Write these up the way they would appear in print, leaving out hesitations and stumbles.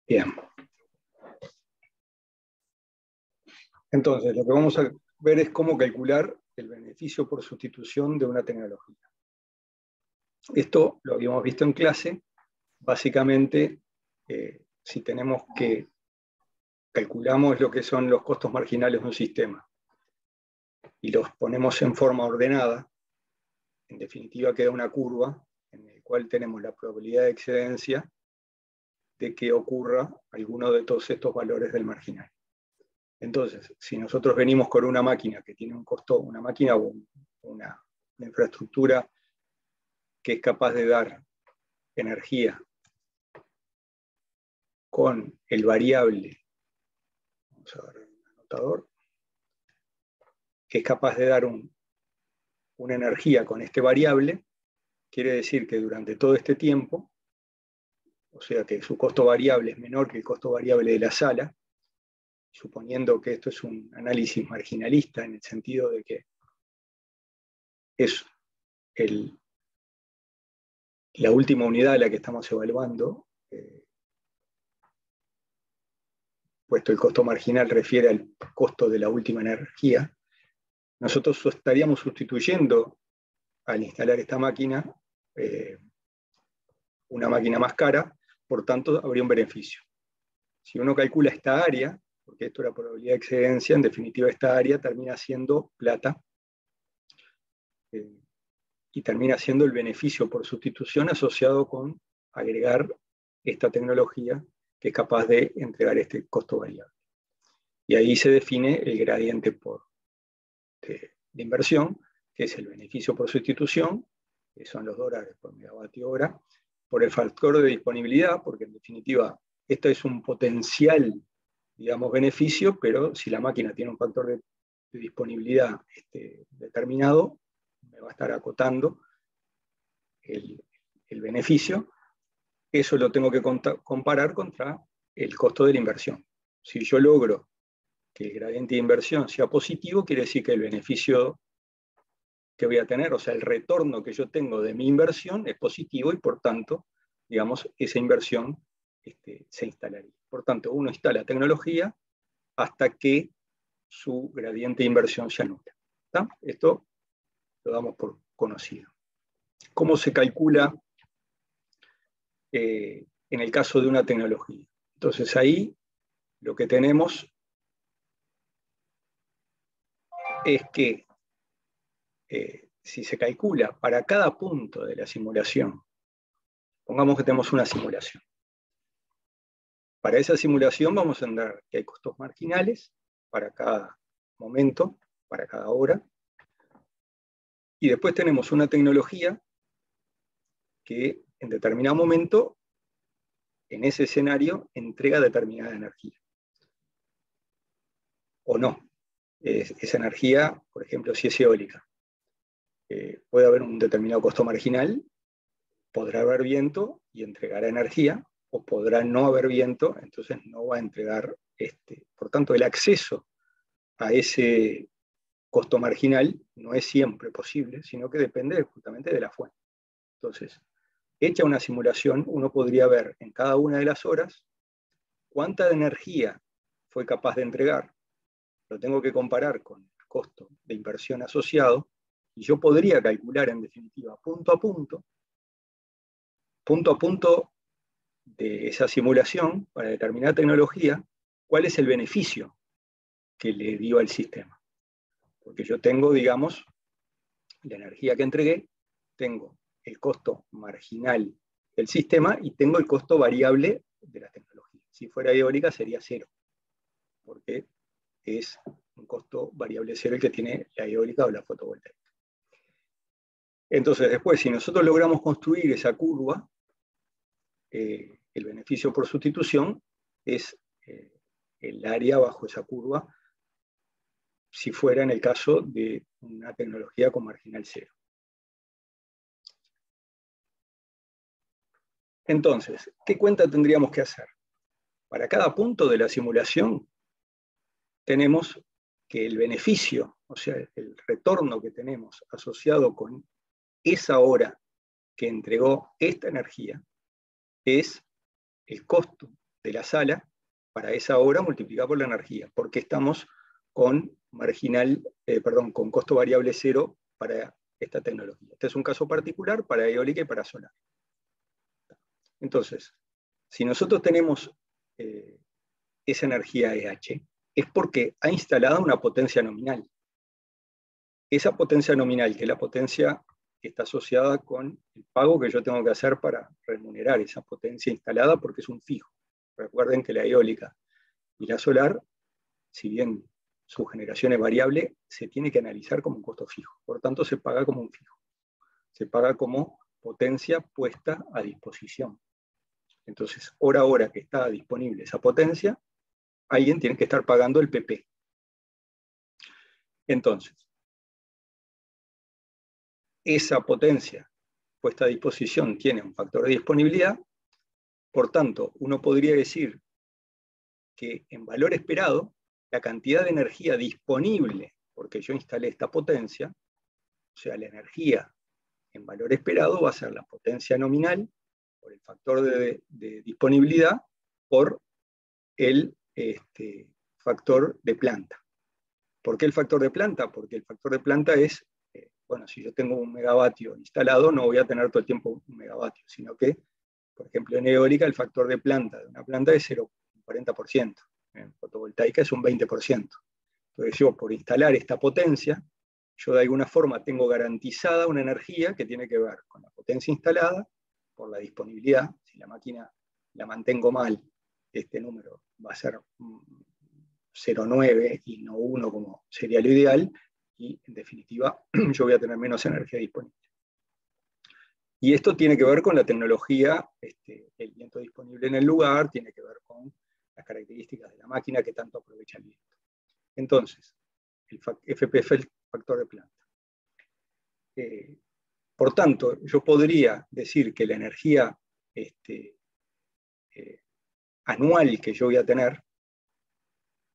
Bien. Entonces, lo que vamos a ver es cómo calcular el beneficio por sustitución de una tecnología. Esto lo habíamos visto en clase. Básicamente, si tenemos que calculamos lo que son los costos marginales de un sistema y los ponemos en forma ordenada, en definitiva queda una curva en la cual tenemos la probabilidad de excedencia de que ocurra alguno de todos estos valores del marginal. Entonces, si nosotros venimos con una máquina que tiene un costo, una máquina o una infraestructura que es capaz de dar energía con el variable, vamos a ver el anotador, que es capaz de dar una energía con este variable, quiere decir que durante todo este tiempo, o sea que su costo variable es menor que el costo variable de la sala, suponiendo que esto es un análisis marginalista en el sentido de que es la última unidad a la que estamos evaluando, puesto el costo marginal refiere al costo de la última energía, nosotros estaríamos sustituyendo al instalar esta máquina una máquina más cara, por tanto habría un beneficio. Si uno calcula esta área, porque esto es la probabilidad de excedencia, en definitiva esta área termina siendo plata, y termina siendo el beneficio por sustitución asociado con agregar esta tecnología que es capaz de entregar este costo variable. Y ahí se define el gradiente de inversión, que es el beneficio por sustitución, que son los dólares por megavatio hora, por el factor de disponibilidad, porque en definitiva esto es un potencial, digamos, beneficio, pero si la máquina tiene un factor de disponibilidad determinado, me va a estar acotando el beneficio. Eso lo tengo que comparar contra el costo de la inversión. Si yo logro que el gradiente de inversión sea positivo, quiere decir que el beneficio que voy a tener, o sea, el retorno que yo tengo de mi inversión es positivo y por tanto, digamos, esa inversión se instalaría. Por tanto, uno instala tecnología hasta que su gradiente de inversión se anula. ¿Está? Esto lo damos por conocido. ¿Cómo se calcula en el caso de una tecnología? Entonces ahí lo que tenemos es que si se calcula para cada punto de la simulación, pongamos que tenemos una simulación. Para esa simulación vamos a entender que hay costos marginales para cada momento, para cada hora, y después tenemos una tecnología que en determinado momento, en ese escenario, entrega determinada energía. O no. Esa energía, por ejemplo, si es eólica, puede haber un determinado costo marginal, podrá haber viento y entregará energía, o podrá no haber viento, entonces no va a entregar. Por tanto, el acceso a ese costo marginal no es siempre posible, sino que depende justamente de la fuente. Entonces, hecha una simulación, uno podría ver en cada una de las horas cuánta energía fue capaz de entregar. Lo tengo que comparar con el costo de inversión asociado, y yo podría calcular en definitiva, punto a punto de esa simulación, para determinada tecnología, cuál es el beneficio que le dio al sistema. Porque yo tengo, digamos, la energía que entregué, tengo el costo marginal del sistema y tengo el costo variable de la tecnología. Si fuera eólica sería cero, porque es un costo variable cero el que tiene la eólica o la fotovoltaica. Entonces después, si nosotros logramos construir esa curva, el beneficio por sustitución es el área bajo esa curva, si fuera en el caso de una tecnología con marginal cero. Entonces, ¿qué cuenta tendríamos que hacer? Para cada punto de la simulación tenemos que el beneficio, o sea, el retorno que tenemos asociado con esa hora que entregó esta energía, es el costo de la sala para esa hora multiplicada por la energía, porque estamos con con costo variable cero para esta tecnología. Este es un caso particular para eólica y para solar. Entonces, si nosotros tenemos esa energía EH, es porque ha instalado una potencia nominal. Esa potencia nominal, que es la potencia que está asociada con el pago que yo tengo que hacer para remunerar esa potencia instalada, porque es un fijo. Recuerden que la eólica y la solar, si bien su generación es variable, se tiene que analizar como un costo fijo. Por tanto, se paga como un fijo. Se paga como potencia puesta a disposición. Entonces, hora a hora que está disponible esa potencia, alguien tiene que estar pagando el PP. Entonces, esa potencia puesta a disposición tiene un factor de disponibilidad. Por tanto, uno podría decir que en valor esperado, la cantidad de energía disponible, porque yo instalé esta potencia, o sea, la energía en valor esperado va a ser la potencia nominal por el factor de disponibilidad por el factor de planta. ¿Por qué el factor de planta? Porque el factor de planta es, bueno, si yo tengo 1 megavatio instalado, no voy a tener todo el tiempo 1 megavatio, sino que, por ejemplo, en eólica el factor de planta de una planta es 0,40%. En fotovoltaica es un 20%. Entonces yo, por instalar esta potencia, yo de alguna forma tengo garantizada una energía que tiene que ver con la potencia instalada, por la disponibilidad. Si la máquina la mantengo mal, este número va a ser 0,9 y no 1 como sería lo ideal, y en definitiva yo voy a tener menos energía disponible. Y esto tiene que ver con la tecnología, el viento disponible en el lugar, tiene que ver con las características de la máquina que tanto aprovecha el viento. Entonces, el FP es el factor de planta. Por tanto, yo podría decir que la energía anual que yo voy a tener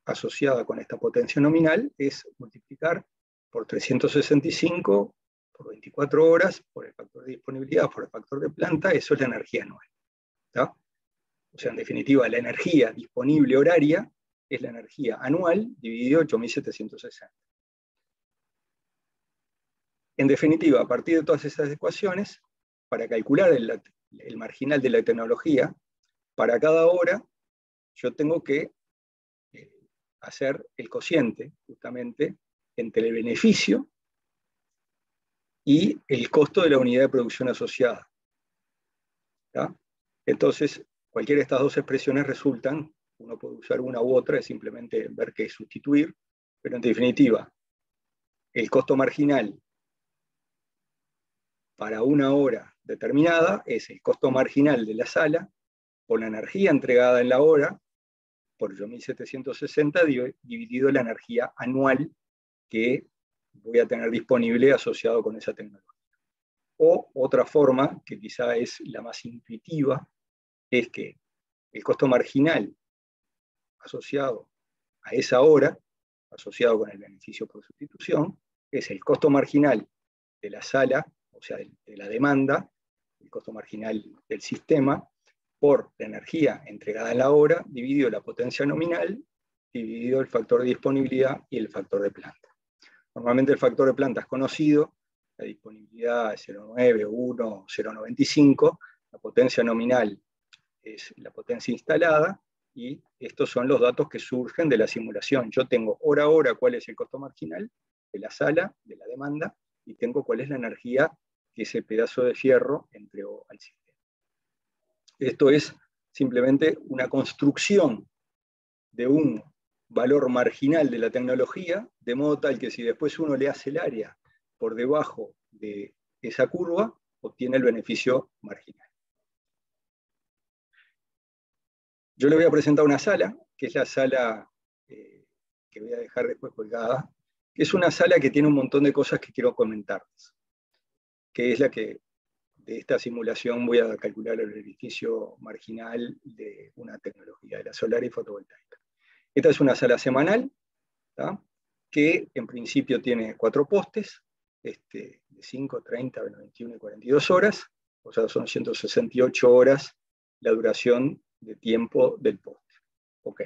asociada con esta potencia nominal es multiplicar por 365, por 24 horas, por el factor de disponibilidad, por el factor de planta, eso es la energía anual. ¿Tá? O sea, en definitiva, la energía disponible horaria es la energía anual dividido 8.760. En definitiva, a partir de todas esas ecuaciones, para calcular el marginal de la tecnología, para cada hora yo tengo que hacer el cociente, justamente, entre el beneficio y el costo de la unidad de producción asociada. ¿Tá? Entonces, cualquiera de estas dos expresiones resultan, uno puede usar una u otra, es simplemente ver qué sustituir, pero en definitiva, el costo marginal para una hora determinada es el costo marginal de la sala por la energía entregada en la hora, por 8.760 dividido la energía anual que voy a tener disponible asociado con esa tecnología. O otra forma, que quizá es la más intuitiva, es que el costo marginal asociado a esa hora, asociado con el beneficio por sustitución, es el costo marginal de la sala, o sea, de la demanda, el costo marginal del sistema, por la energía entregada en la hora, dividido la potencia nominal, dividido el factor de disponibilidad y el factor de planta. Normalmente el factor de planta es conocido, la disponibilidad es 0,9, 1, 0,95, la potencia nominal es la potencia instalada, y estos son los datos que surgen de la simulación. Yo tengo hora a hora cuál es el costo marginal de la sala, de la demanda, y tengo cuál es la energía que ese pedazo de fierro entregó al sistema. Esto es simplemente una construcción de un valor marginal de la tecnología, de modo tal que si después uno le hace el área por debajo de esa curva, obtiene el beneficio marginal. Yo le voy a presentar una sala, que es la sala que voy a dejar después colgada, que es una sala que tiene un montón de cosas que quiero comentarles, que es la que de esta simulación voy a calcular el beneficio marginal de una tecnología, de la solar y fotovoltaica. Esta es una sala semanal, ¿tá? Que en principio tiene 4 postes, de 5, 30, 21 y 42 horas, o sea, son 168 horas la duración de tiempo del poste. Ok.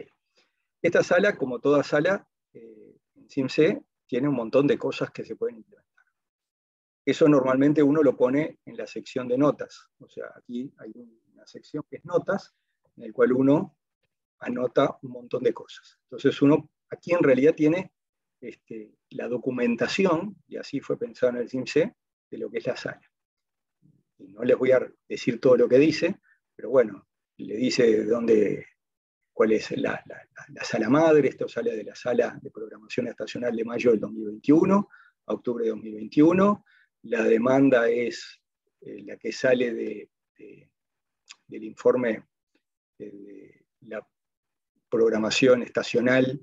Esta sala, como toda sala, en SimC, tiene un montón de cosas que se pueden implementar. Eso normalmente uno lo pone en la sección de notas. O sea, aquí hay una sección que es notas, en el cual uno anota un montón de cosas. Entonces uno aquí en realidad tiene la documentación, y así fue pensado en el SimC, de lo que es la sala. Y no les voy a decir todo lo que dice, pero bueno, le dice cuál es la sala madre. Esto sale de la sala de programación estacional de mayo del 2021 a octubre de 2021. La demanda es la que sale del informe de la programación estacional,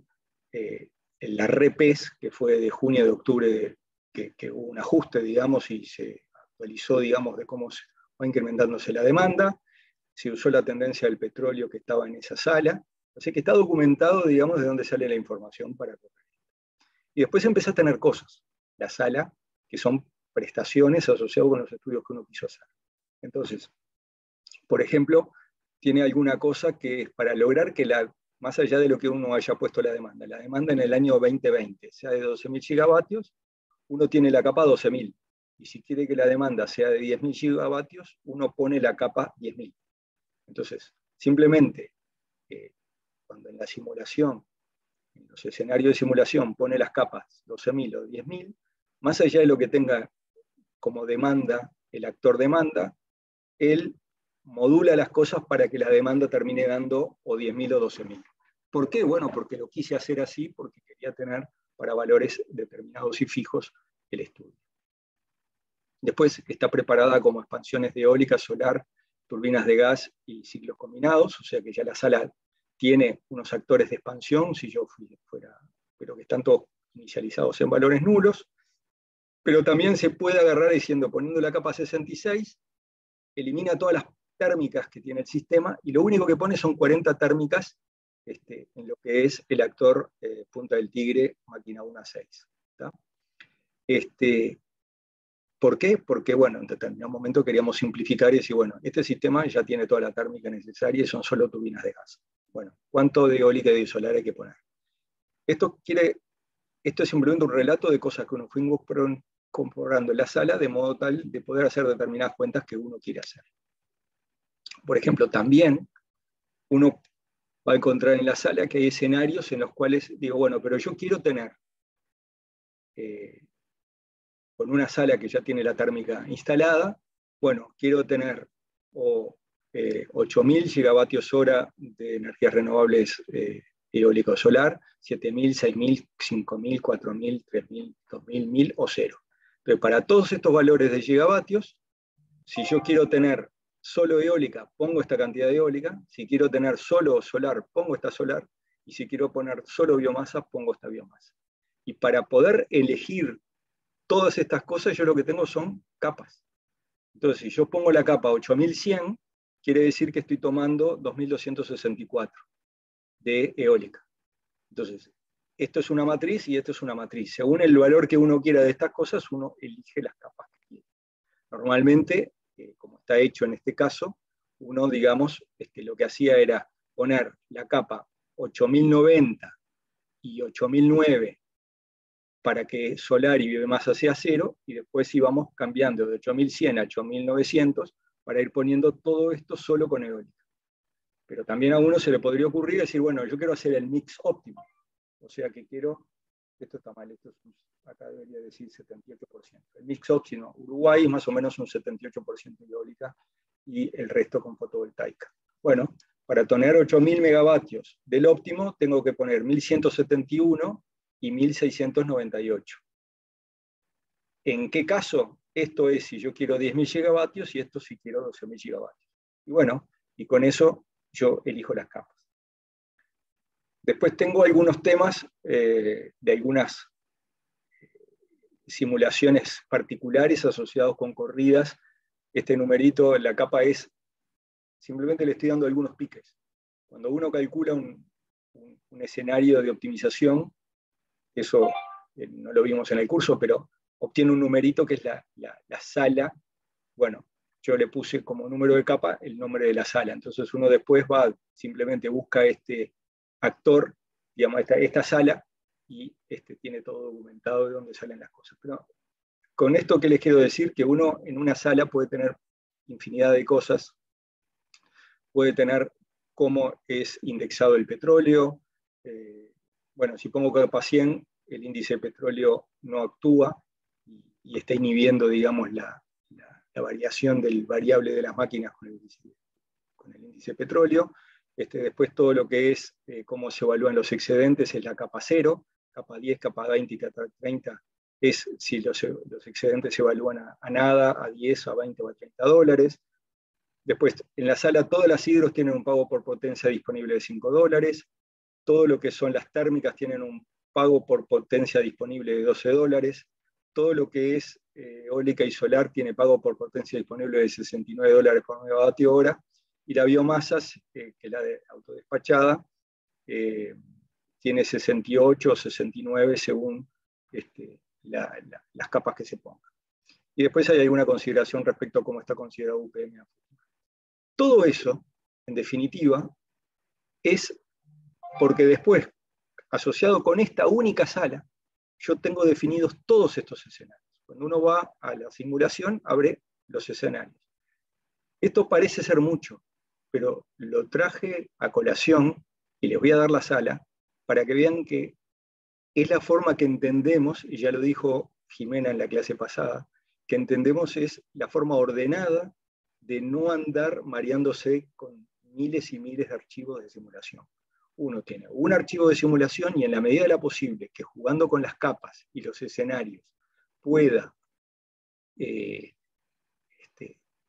en la REPES, que fue de junio de octubre, que hubo un ajuste, digamos, y se actualizó, digamos, de cómo va incrementándose la demanda. Se usó la tendencia del petróleo que estaba en esa sala. Así que está documentado, digamos, de dónde sale la información para correr. Y después empieza a tener cosas, la sala, que son prestaciones asociadas con los estudios que uno quiso hacer. Entonces, por ejemplo, tiene alguna cosa que es para lograr que más allá de lo que uno haya puesto la demanda en el año 2020 sea de 12.000 gigavatios, uno tiene la capa 12.000. Y si quiere que la demanda sea de 10.000 gigavatios, uno pone la capa 10.000. Entonces, simplemente, cuando en la simulación, en los escenarios de simulación, pone las capas 12.000 o 10.000, más allá de lo que tenga como demanda el actor demanda, él modula las cosas para que la demanda termine dando o 10.000 o 12.000. ¿Por qué? Bueno, porque lo quise hacer así, porque quería tener para valores determinados y fijos el estudio. Después está preparada como expansiones de eólica, solar, turbinas de gas y ciclos combinados, o sea que ya la sala tiene unos actores de expansión, si yo fuera, pero que están todos inicializados en valores nulos, pero también se puede agarrar diciendo, poniendo la capa 66, elimina todas las térmicas que tiene el sistema y lo único que pone son 40 térmicas en lo que es el actor Punta del Tigre, máquina 1.6. ¿Por qué? Porque, bueno, en determinado momento queríamos simplificar y decir, bueno, este sistema ya tiene toda la térmica necesaria y son solo turbinas de gas. Bueno, ¿cuánto de eólica y de solar hay que poner? Esto es simplemente un relato de cosas que uno fue comprobando en la sala, de modo tal de poder hacer determinadas cuentas que uno quiere hacer. Por ejemplo, también uno va a encontrar en la sala que hay escenarios en los cuales digo, bueno, pero yo quiero tener, con una sala que ya tiene la térmica instalada, bueno, quiero tener 8.000 gigavatios hora de energías renovables eólico solar, 7.000, 6.000, 5.000, 4.000, 3.000, 2.000, 1.000 o 0. Pero para todos estos valores de gigavatios, si yo quiero tener solo eólica, pongo esta cantidad de eólica; si quiero tener solo solar, pongo esta solar; y si quiero poner solo biomasa, pongo esta biomasa. Y para poder elegir todas estas cosas, yo lo que tengo son capas. Entonces, si yo pongo la capa 8100, quiere decir que estoy tomando 2264 de eólica. Entonces, esto es una matriz y esto es una matriz. Según el valor que uno quiera de estas cosas, uno elige las capas que quiere. Normalmente, como está hecho en este caso, uno, digamos, lo que hacía era poner la capa 8090 y 8009 para que solar y biomasa sea 0, y después íbamos cambiando de 8100 a 8900 para ir poniendo todo esto solo con eólica. Pero también a uno se le podría ocurrir decir, bueno, yo quiero hacer el mix óptimo, o sea que quiero, esto está mal, acá debería decir 78%. El mix óptimo, Uruguay es más o menos un 78% eólica y el resto con fotovoltaica. Bueno, para tener 8.000 megavatios del óptimo, tengo que poner 1.171 y 1.698. ¿En qué caso? Esto es si yo quiero 10.000 gigavatios y esto si quiero 12.000 gigavatios. Y bueno, y con eso yo elijo las capas. Después tengo algunos temas de algunas simulaciones particulares asociados con corridas. Este numerito, la capa es, simplemente le estoy dando algunos piques. Cuando uno calcula un escenario de optimización, eso no lo vimos en el curso, pero obtiene un numerito que es la sala. Bueno, yo le puse como número de capa el nombre de la sala. Entonces uno después va, simplemente busca este actor, digamos, esta sala, y tiene todo documentado de dónde salen las cosas. Pero con esto que les quiero decir, que uno en una sala puede tener infinidad de cosas, puede tener cómo es indexado el petróleo. Bueno, si pongo capa 100, el índice de petróleo no actúa y está inhibiendo, digamos, la variación del variable de las máquinas con el índice de petróleo. Después todo lo que es cómo se evalúan los excedentes es la capa 0, capa 10, capa 20 y capa 30 es si los excedentes se evalúan a nada, a 10, a 20 o a 30 dólares. Después, en la sala, todas las hidros tienen un pago por potencia disponible de 5 dólares. Todo lo que son las térmicas tienen un pago por potencia disponible de 12 dólares. Todo lo que es eólica y solar tiene pago por potencia disponible de 69 dólares por megavatio hora. Y la biomasa, que es la de autodespachada, tiene 68 o 69 según las capas que se pongan. Y después hay alguna consideración respecto a cómo está considerado UPM. Todo eso, en definitiva, es porque después, asociado con esta única sala, yo tengo definidos todos estos escenarios. Cuando uno va a la simulación, abre los escenarios. Esto parece ser mucho, pero lo traje a colación y les voy a dar la sala para que vean que es la forma que entendemos, y ya lo dijo Jimena en la clase pasada, que entendemos es la forma ordenada de no andar mareándose con miles y miles de archivos de simulación. Uno tiene un archivo de simulación y en la medida de lo posible que jugando con las capas y los escenarios pueda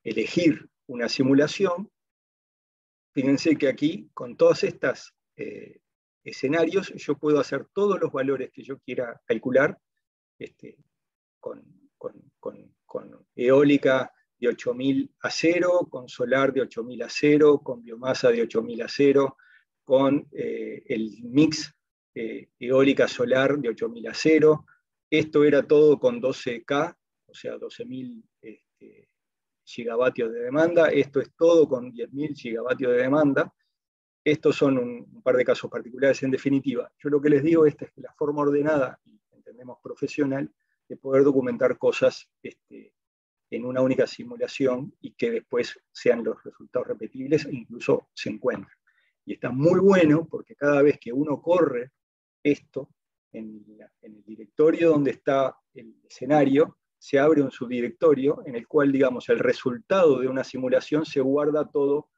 elegir una simulación. Fíjense que aquí, con todas estas escenarios, yo puedo hacer todos los valores que yo quiera calcular con eólica de 8000 a 0, con solar de 8000 a 0, con biomasa de 8000 a 0, con el mix eólica solar de 8000 a 0. Esto era todo con 12K, o sea, 12.000 gigavatios de demanda. Esto es todo con 10.000 gigavatios de demanda. Estos son un par de casos particulares en definitiva. Yo lo que les digo es que la forma ordenada, y entendemos profesional, de poder documentar cosas en una única simulación y que después sean los resultados repetibles e incluso se encuentren. Y está muy bueno porque cada vez que uno corre esto en el directorio donde está el escenario, se abre un subdirectorio en el cual, digamos, el resultado de una simulación se guarda todo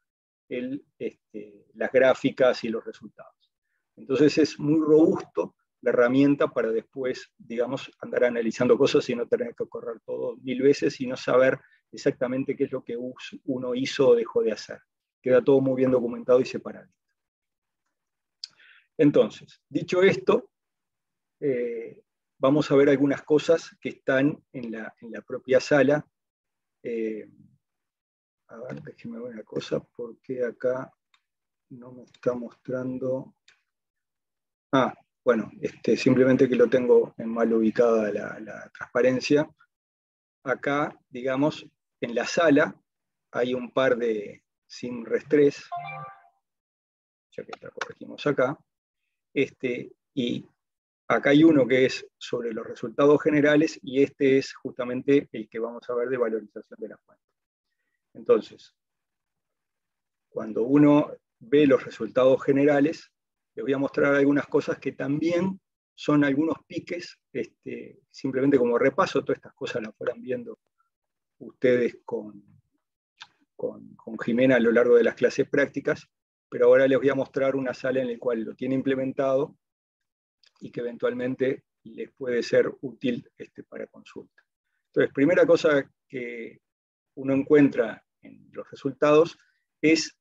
las gráficas y los resultados. Entonces es muy robusto la herramienta para después, digamos, andar analizando cosas y no tener que correr todo 1000 veces y no saber exactamente qué es lo que uno hizo o dejó de hacer. Queda todo muy bien documentado y separado. Entonces, dicho esto, vamos a ver algunas cosas que están en la propia sala. A ver, déjeme ver una cosa, porque acá no me está mostrando. Bueno, simplemente que lo tengo en mal ubicada la transparencia. Acá, digamos, en la sala hay un par de sin restrés, ya que la corregimos acá, y acá hay uno que es sobre los resultados generales y este es justamente el que vamos a ver de valorización de la fuente. Entonces, cuando uno ve los resultados generales, les voy a mostrar algunas cosas que también son algunos piques, simplemente como repaso, todas estas cosas las fueran viendo ustedes con Jimena a lo largo de las clases prácticas, pero ahora les voy a mostrar una sala en la cual lo tiene implementado y que eventualmente les puede ser útil para consulta. Entonces, primera cosa que uno encuentra en los resultados es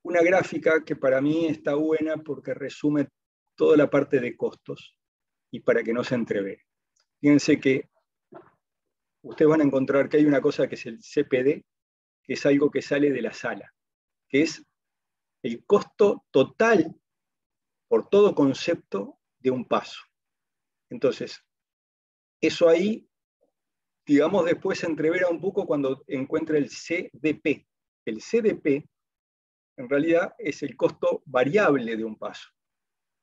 una gráfica que para mí está buena porque resume toda la parte de costos y para que no se entrevere. Fíjense que ustedes van a encontrar que hay una cosa que es el CPD, que es algo que sale de la sala, que es el costo total por todo concepto de un paso. Entonces, eso ahí digamos, después se entrevera un poco cuando encuentra el CDP. El CDP, en realidad, es el costo variable de un paso,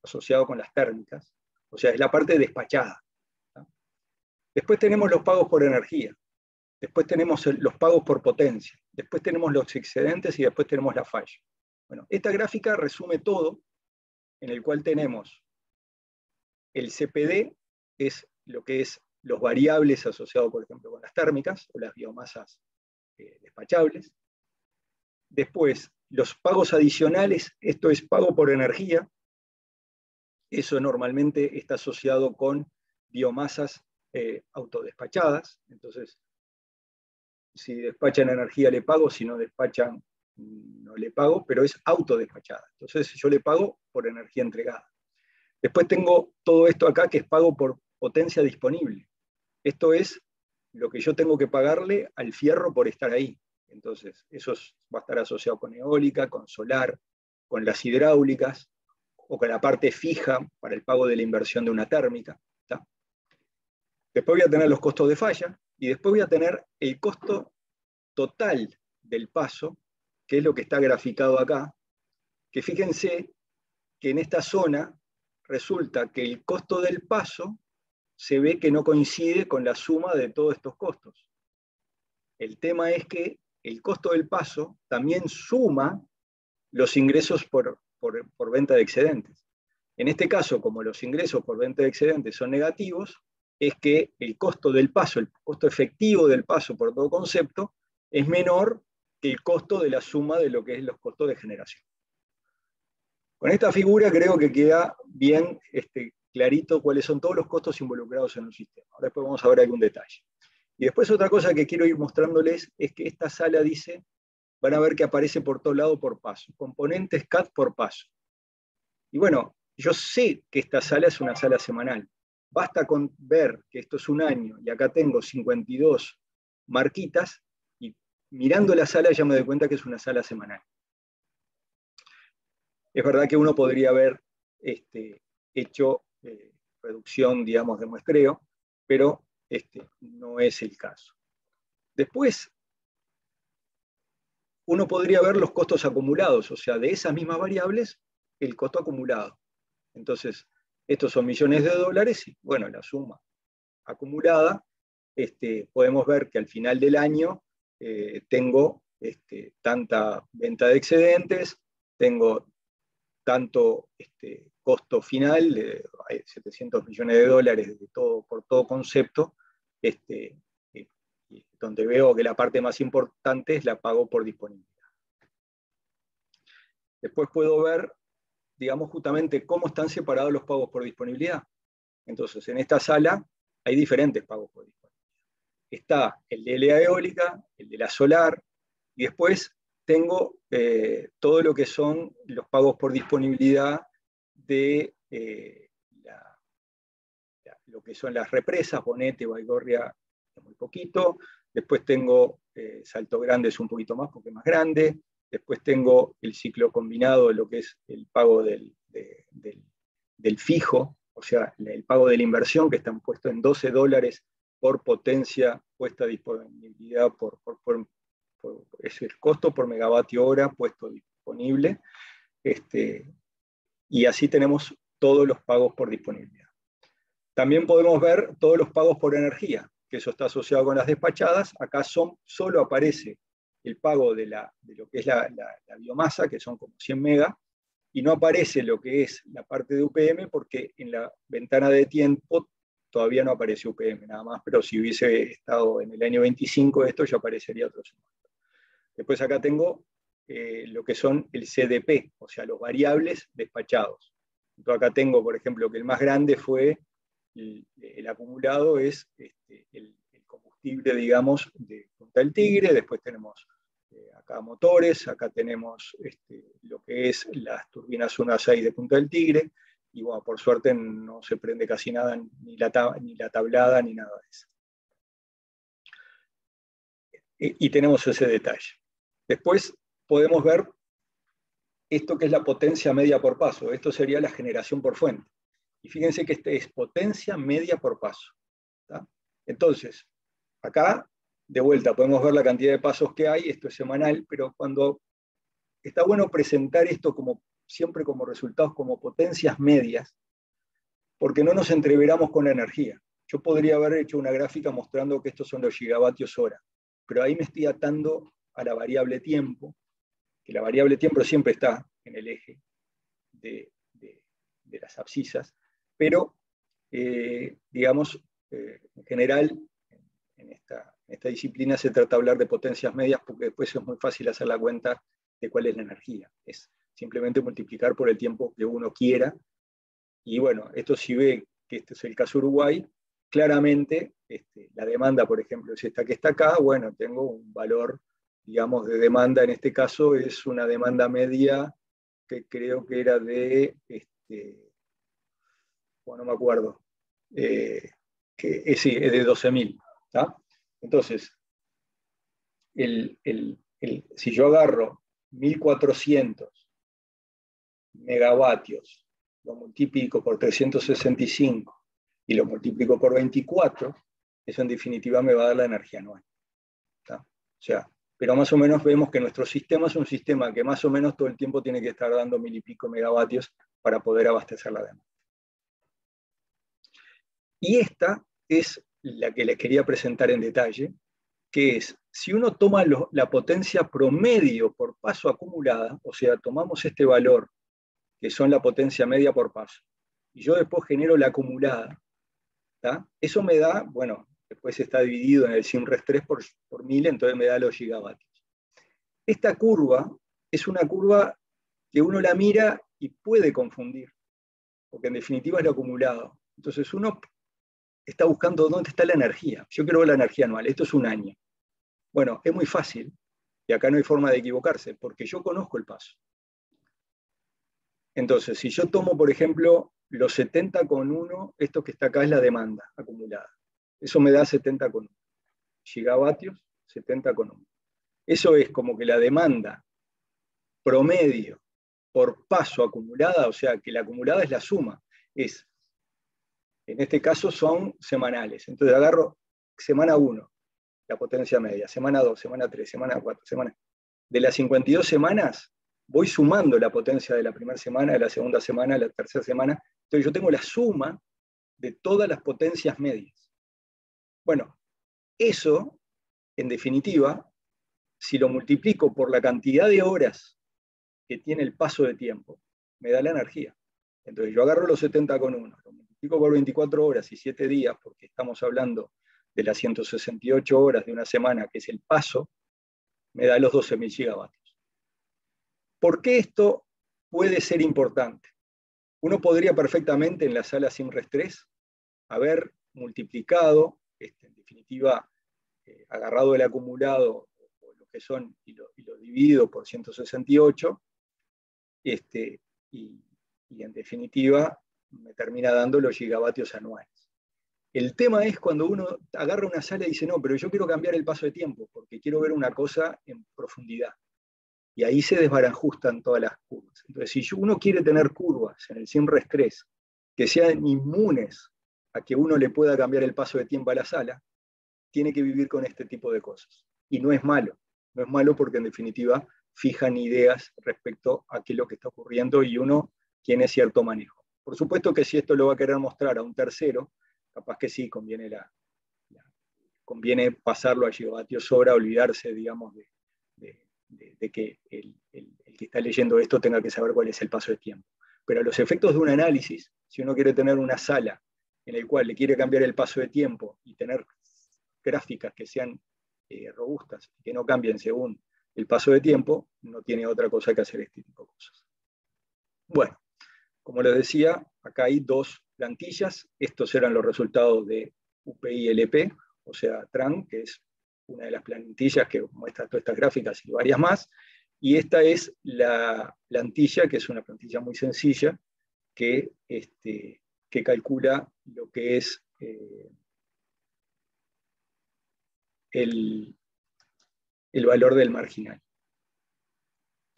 asociado con las térmicas, o sea, es la parte despachada. ¿tá? Después tenemos los pagos por energía, después tenemos los pagos por potencia, después tenemos los excedentes y después tenemos la falla. Bueno, esta gráfica resume todo, en el cual tenemos el CPD, es lo que es los variables asociados, por ejemplo, con las térmicas o las biomasas despachables. Después, los pagos adicionales, esto es pago por energía, eso normalmente está asociado con biomasas autodespachadas, entonces, si despachan energía le pago, si no despachan no le pago, pero es autodespachada, entonces yo le pago por energía entregada. Después tengo todo esto acá que es pago por potencia disponible. Esto es lo que yo tengo que pagarle al fierro por estar ahí. Entonces, eso va a estar asociado con eólica, con solar, con las hidráulicas, o con la parte fija para el pago de la inversión de una térmica. ¿tá? Después voy a tener los costos de falla, y después voy a tener el costo total del paso, que es lo que está graficado acá, que fíjense que en esta zona resulta que el costo del paso se ve que no coincide con la suma de todos estos costos. El tema es que el costo del paso también suma los ingresos por venta de excedentes. En este caso, como los ingresos por venta de excedentes son negativos, es que el costo del paso, el costo efectivo del paso por todo concepto, es menor que el costo de la suma de lo que es los costos de generación. Con esta figura creo que queda bien clarito cuáles son todos los costos involucrados en un sistema. Ahora después vamos a ver algún detalle. Y después otra cosa que quiero ir mostrándoles es que esta sala dice, van a ver que aparece por todo lado por paso, componentes CAD por paso. Y bueno, yo sé que esta sala es una sala semanal. Basta con ver que esto es un año y acá tengo 52 marquitas y mirando la sala ya me doy cuenta que es una sala semanal. Es verdad que uno podría haber hecho reducción, digamos, de muestreo, pero no es el caso. Después, uno podría ver los costos acumulados, o sea, de esas mismas variables, el costo acumulado. Entonces, estos son millones de dólares y, bueno, la suma acumulada, podemos ver que al final del año tengo tanta venta de excedentes, tengo tanto costo final, de 700 millones de dólares de por todo concepto, donde veo que la parte más importante es la pago por disponibilidad. Después puedo ver, digamos, justamente cómo están separados los pagos por disponibilidad. Entonces, en esta sala hay diferentes pagos por disponibilidad. Está el de la eólica, el de la solar, y después tengo todo lo que son los pagos por disponibilidad de lo que son las represas, Bonete, Baigorria, muy poquito. Después tengo Salto Grande, es un poquito más porque es más grande. Después tengo el ciclo combinado, lo que es el pago del fijo, o sea, el pago de la inversión, que están puestos en $12 por potencia puesta a disponibilidad, es el costo por megavatio hora puesto disponible. Y así tenemos todos los pagos por disponibilidad. También podemos ver todos los pagos por energía, que eso está asociado con las despachadas. Acá solo aparece el pago de lo que es la biomasa, que son como 100 megas, y no aparece lo que es la parte de UPM, porque en la ventana de tiempo todavía no aparece UPM nada más, pero si hubiese estado en el año 25 esto ya aparecería otro sumario. Después acá tengo lo que son el CDP, o sea, los variables despachados. Entonces acá tengo, por ejemplo, que el más grande fue el acumulado, es el combustible, digamos, de Punta del Tigre. Después tenemos acá motores, acá tenemos lo que es las turbinas 1 a 6 de Punta del Tigre, y bueno, por suerte no se prende casi nada, ni la tablada, ni nada de eso. Y tenemos ese detalle. Después podemos ver esto que es la potencia media por paso. Esto sería la generación por fuente. Y fíjense que este es potencia media por paso. ¿tá? Entonces, acá, de vuelta, podemos ver la cantidad de pasos que hay, esto es semanal, pero cuando está bueno presentar esto siempre como resultados, como potencias medias, porque no nos entreveramos con la energía. Yo podría haber hecho una gráfica mostrando que estos son los gigavatios hora, pero ahí me estoy atando a la variable tiempo, que la variable tiempo siempre está en el eje de las abscisas, pero, digamos, en general, en esta disciplina se trata de hablar de potencias medias porque después es muy fácil hacer la cuenta de cuál es la energía. Es simplemente multiplicar por el tiempo que uno quiera. Y bueno, esto si ve que este es el caso Uruguay, claramente la demanda, por ejemplo, es esta que está acá, bueno, tengo un valor, digamos, de demanda, en este caso es una demanda media que creo que era de, bueno, no me acuerdo, sí, es de 12.000. Entonces, si yo agarro 1.400 megavatios, lo multiplico por 365 y lo multiplico por 24, eso en definitiva me va a dar la energía anual. O sea, pero más o menos vemos que nuestro sistema es un sistema que más o menos todo el tiempo tiene que estar dando 1.000 y pico megavatios para poder abastecer la demanda. Y esta es la que les quería presentar en detalle, que es, si uno toma la potencia promedio por paso acumulada, o sea, tomamos este valor, que son la potencia media por paso, y yo después genero la acumulada, ¿tá? Eso me da, bueno, después está dividido en el SIMRES 3 por 1000, entonces me da los gigavatios. Esta curva es una curva que uno la mira y puede confundir, porque en definitiva es lo acumulado. Entonces uno está buscando dónde está la energía. Yo quiero ver la energía anual, esto es un año. Bueno, es muy fácil, y acá no hay forma de equivocarse, porque yo conozco el paso. Entonces, si yo tomo, por ejemplo, los 70,1, esto que está acá es la demanda acumulada. Eso me da 70,1. Gigavatios, 70,1. Eso es como que la demanda promedio por paso acumulada, o sea, que la acumulada es la suma. En este caso son semanales. Entonces agarro semana 1, la potencia media, semana 2, semana 3, semana 4, semana. De las 52 semanas, voy sumando la potencia de la primera semana, de la segunda semana, de la tercera semana. Entonces yo tengo la suma de todas las potencias medias. Bueno, eso, en definitiva, si lo multiplico por la cantidad de horas que tiene el paso de tiempo, me da la energía. Entonces yo agarro los 70,1, lo multiplico por 24 horas y 7 días, porque estamos hablando de las 168 horas de una semana, que es el paso, me da los 12.000 gigavatios. ¿Por qué esto puede ser importante? Uno podría perfectamente en la sala SIMRES 3 haber multiplicado, en definitiva, agarrado el acumulado, o lo que son, y lo dividido por 168, y en definitiva me termina dando los gigavatios anuales. El tema es cuando uno agarra una sala y dice, no, pero yo quiero cambiar el paso de tiempo, porque quiero ver una cosa en profundidad. Y ahí se desbarajustan todas las curvas. Entonces, si uno quiere tener curvas en el SIMRES 3 que sean inmunes a que uno le pueda cambiar el paso de tiempo a la sala, tiene que vivir con este tipo de cosas. Y no es malo. No es malo porque en definitiva fijan ideas respecto a qué es lo que está ocurriendo y uno tiene cierto manejo. Por supuesto que si esto lo va a querer mostrar a un tercero, capaz que sí, conviene pasarlo a gigavatios hora, olvidarse, digamos, de que el que está leyendo esto tenga que saber cuál es el paso de tiempo. Pero a los efectos de un análisis, si uno quiere tener una sala en la cual le quiere cambiar el paso de tiempo y tener gráficas que sean robustas, que no cambien según el paso de tiempo, no tiene otra cosa que hacer este tipo de cosas. Bueno, como les decía, acá hay dos plantillas. Estos eran los resultados de UPI-LP, o sea, TRAN, que es una de las plantillas que muestra todas estas gráficas y varias más. Y esta es la plantilla, que es una plantilla muy sencilla, que calcula lo que es el valor del marginal,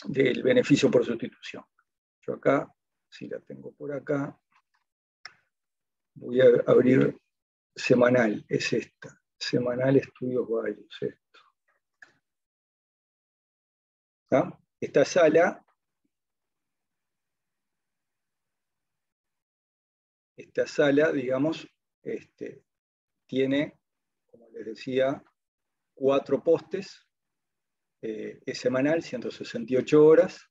del beneficio por sustitución. Yo acá, si la tengo por acá, voy a abrir semanal, es esta. semanal estudios varios. Esto. ¿Ah? Esta sala, digamos, tiene, como les decía, 4 postes, es semanal, 168 horas,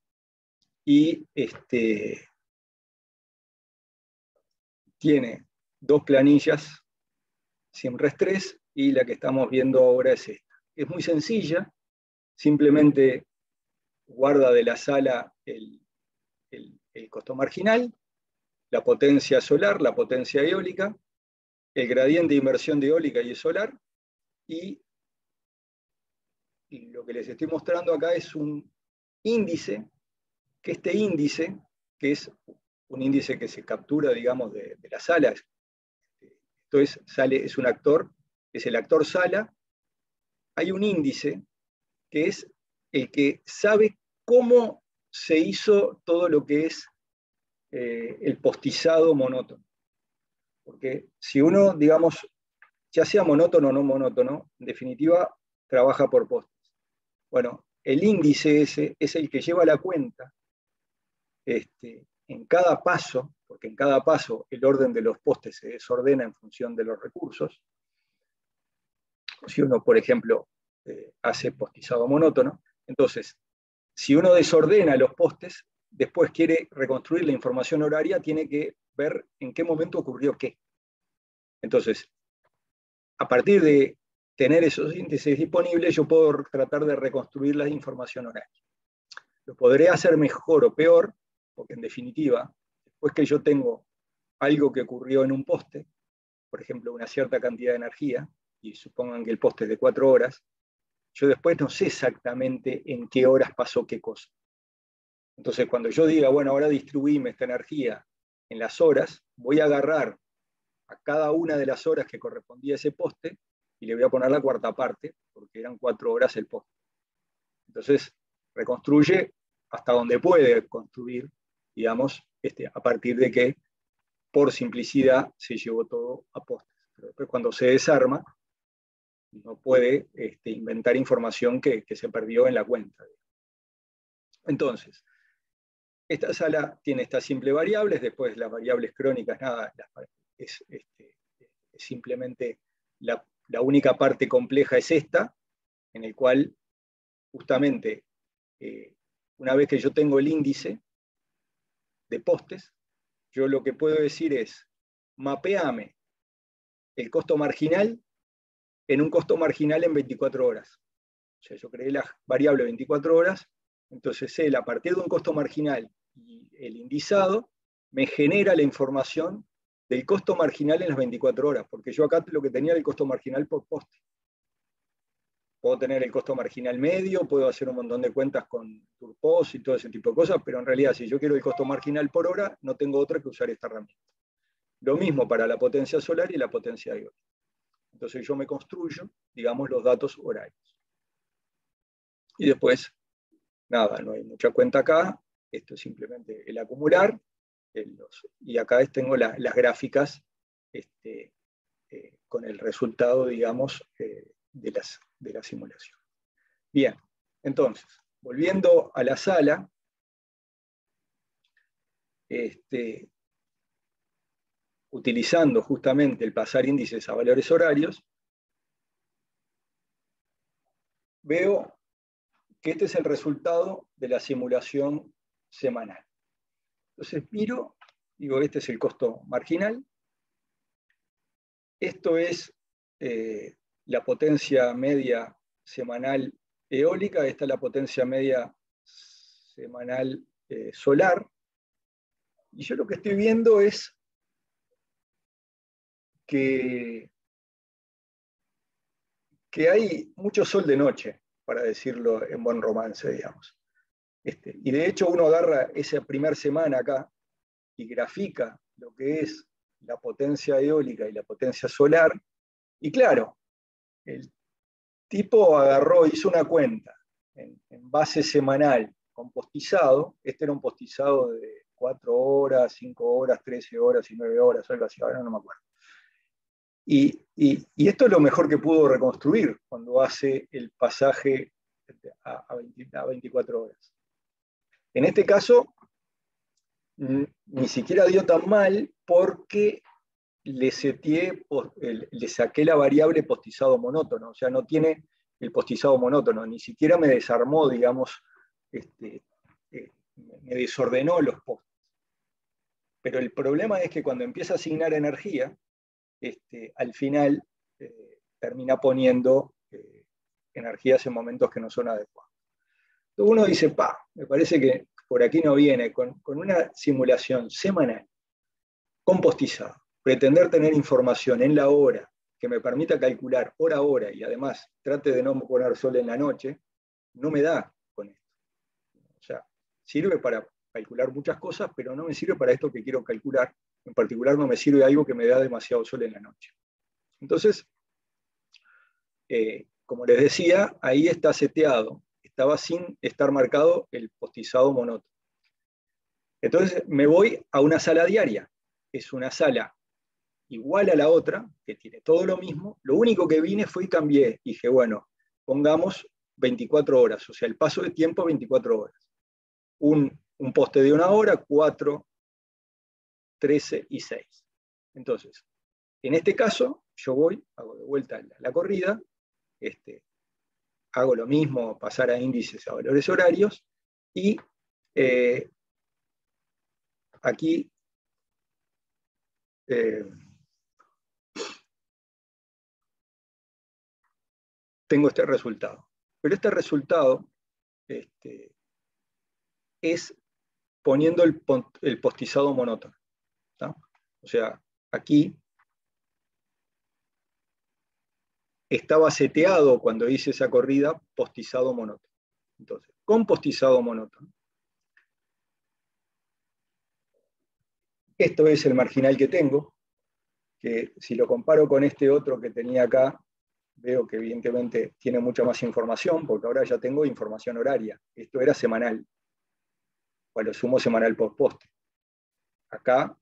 y tiene 2 planillas SIMRES 3 y la que estamos viendo ahora es esta. Es muy sencilla, simplemente guarda de la sala el costo marginal, la potencia solar, la potencia eólica, el gradiente de inversión de eólica y solar, y lo que les estoy mostrando acá es un índice, que este índice, que es un índice que se captura, digamos, de la sala, esto es un actor, es el actor sala, hay un índice que es el que sabe cómo se hizo todo lo que es el postizado monótono. Porque si uno, digamos, ya sea monótono o no monótono, en definitiva, trabaja por postes. Bueno, el índice ese es el que lleva la cuenta en cada paso, porque en cada paso el orden de los postes se desordena en función de los recursos. Si uno, por ejemplo, hace postizado monótono, entonces, si uno desordena los postes, después quiere reconstruir la información horaria, tiene que ver en qué momento ocurrió qué. Entonces, a partir de tener esos índices disponibles, yo puedo tratar de reconstruir la información horaria. Lo podré hacer mejor o peor, porque en definitiva, después que yo tengo algo que ocurrió en un poste, por ejemplo, una cierta cantidad de energía, y supongan que el poste es de 4 horas, yo después no sé exactamente en qué horas pasó qué cosa. Entonces, cuando yo diga, bueno, ahora distribuíme esta energía en las horas, voy a agarrar a cada una de las horas que correspondía a ese poste y le voy a poner la cuarta parte, porque eran 4 horas el poste. Entonces, reconstruye hasta donde puede construir, digamos, a partir de que, por simplicidad, se llevó todo a postes. Pero después, cuando se desarma, no puede inventar información que se perdió en la cuenta. Entonces, esta sala tiene estas simples variables, después las variables crónicas, nada, es simplemente la única parte compleja es esta, en el cual justamente una vez que yo tengo el índice de postes, yo lo que puedo decir es, mapeame el costo marginal en un costo marginal en 24 horas. O sea, yo creé la variable 24 horas, entonces él a partir de un costo marginal y el indizado me genera la información del costo marginal en las 24 horas, porque yo acá lo que tenía era el costo marginal por poste. Puedo tener el costo marginal medio, puedo hacer un montón de cuentas con Turpos y todo ese tipo de cosas, pero en realidad si yo quiero el costo marginal por hora, no tengo otra que usar esta herramienta. Lo mismo para la potencia solar y la potencia eólica. Entonces yo me construyo, digamos, los datos horarios. Y después, nada, no hay mucha cuenta acá, esto es simplemente el acumular, y acá tengo las gráficas con el resultado, digamos, de la simulación. Bien, entonces, volviendo a la sala, utilizando justamente el pasar índices a valores horarios, veo que este es el resultado de la simulación semanal. Entonces miro, digo, este es el costo marginal, esto es la potencia media semanal eólica, esta es la potencia media semanal solar, y yo lo que estoy viendo es que hay mucho sol de noche, para decirlo en buen romance, digamos. Y de hecho uno agarra esa primera semana acá y grafica lo que es la potencia eólica y la potencia solar, y claro, el tipo agarró, hizo una cuenta en base semanal con postizado, este era un postizado de 4 horas, 5 horas, 13 horas y 9 horas, algo así, ahora no me acuerdo. Y Y esto es lo mejor que pudo reconstruir cuando hace el pasaje a 24 horas. En este caso, ni siquiera dio tan mal porque le saqué la variable postizado monótono, o sea, no tiene el postizado monótono, ni siquiera me desarmó, digamos, me desordenó los postes. Pero el problema es que cuando empieza a asignar energía, al final termina poniendo energías en momentos que no son adecuados. Entonces uno dice, me parece que por aquí no viene, con una simulación semanal, compostizada, pretender tener información en la hora que me permita calcular hora a hora y además trate de no poner sol en la noche, no me da con esto. O sea, sirve para calcular muchas cosas, pero no me sirve para esto que quiero calcular. En particular no me sirve algo que me da demasiado sol en la noche. Entonces, como les decía, ahí está seteado, estaba sin estar marcado el postizado monótono. Entonces me voy a una sala diaria, es una sala igual a la otra, que tiene todo lo mismo, lo único que vine fue y cambié, dije, bueno, pongamos 24 horas, o sea, el paso de tiempo 24 horas. Un poste de 1 hora, 4, 13 y 6. Entonces, en este caso, yo voy, hago de vuelta la corrida, hago lo mismo, pasar a índices a valores horarios, y aquí tengo este resultado. Pero este resultado es poniendo el postizado monótono, ¿tá? O sea, aquí estaba seteado cuando hice esa corrida postizado monótono. Entonces, con postizado monótono. Esto es el marginal que tengo, que si lo comparo con este otro que tenía acá, veo que evidentemente tiene mucha más información, porque ahora ya tengo información horaria. Esto era semanal, o a lo sumo semanal por poste. Acá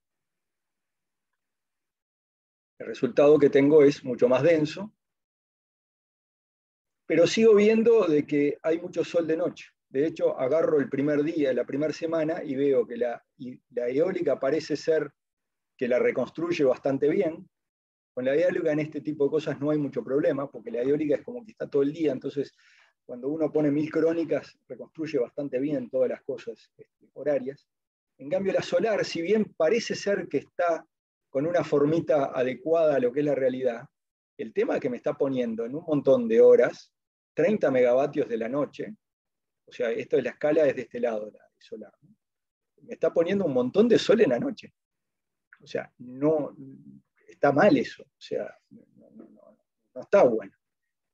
el resultado que tengo es mucho más denso, pero sigo viendo de que hay mucho sol de noche. De hecho, agarro el primer día, la primera semana, y veo que la eólica parece ser que la reconstruye bastante bien. Con la eólica en este tipo de cosas no hay mucho problema, porque la eólica es como que está todo el día, entonces cuando uno pone 1000 crónicas, reconstruye bastante bien todas las cosas horarias. En cambio, la solar, si bien parece ser que está con una formita adecuada a lo que es la realidad, el tema es que me está poniendo en un montón de horas 30 megavatios de la noche, o sea, esto es la escala desde este lado, la de solar, ¿no? Me está poniendo un montón de sol en la noche. O sea, no está mal eso, o sea, no está bueno.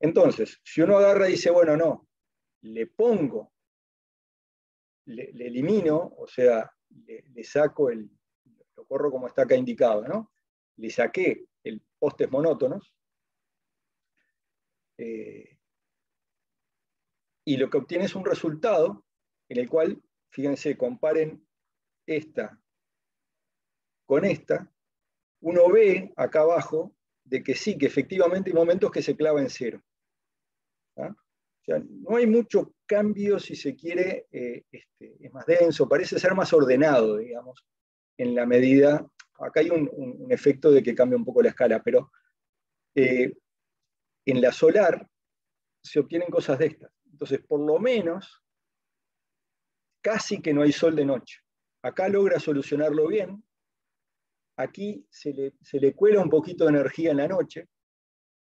Entonces, si uno agarra y dice, bueno, no, le pongo, le elimino, o sea, le saco lo corro como está acá indicado, ¿no? Le saqué el postes monótonos, y lo que obtiene es un resultado en el cual, fíjense, comparen esta con esta, uno ve acá abajo de que sí, que efectivamente hay momentos que se clava en cero. ¿Ah? O sea, no hay mucho cambio, si se quiere, es más denso, parece ser más ordenado, digamos, en la medida, acá hay un efecto de que cambia un poco la escala, pero en la solar se obtienen cosas de estas. Entonces, por lo menos, casi que no hay sol de noche. Acá logra solucionarlo bien, aquí se le cuela un poquito de energía en la noche,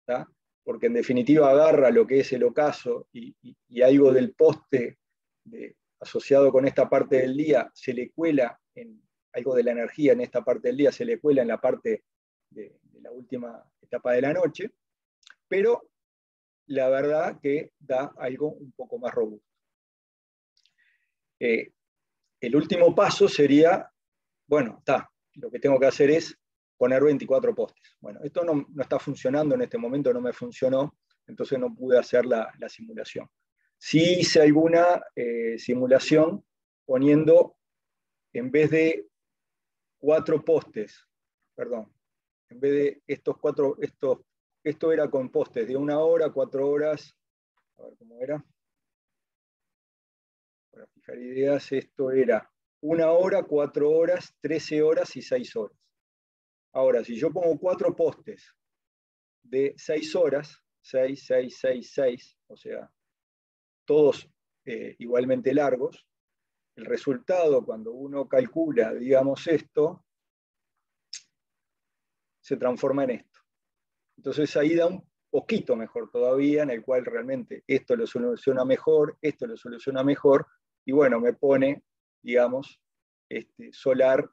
¿tá? Porque en definitiva agarra lo que es el ocaso y algo del poste asociado con esta parte del día se le cuela, algo de la energía en esta parte del día se le cuela en la parte de la última etapa de la noche, pero la verdad que da algo un poco más robusto. El último paso sería, bueno, lo que tengo que hacer es poner 24 postes. Bueno, esto no está funcionando en este momento, no me funcionó, entonces no pude hacer la simulación. Sí hice alguna simulación poniendo, en vez de 4 postes, perdón, en vez de estos esto era con postes de 1 hora, 4 horas, a ver cómo era. Para fijar ideas, esto era 1 hora, 4 horas, 13 horas y 6 horas. Ahora, si yo pongo 4 postes de 6 horas, 6, 6, 6, 6, o sea, todos igualmente largos, el resultado cuando uno calcula, digamos, esto, se transforma en esto. Entonces ahí da un poquito mejor todavía, en el cual realmente esto lo soluciona mejor, esto lo soluciona mejor, y bueno, me pone, digamos, solar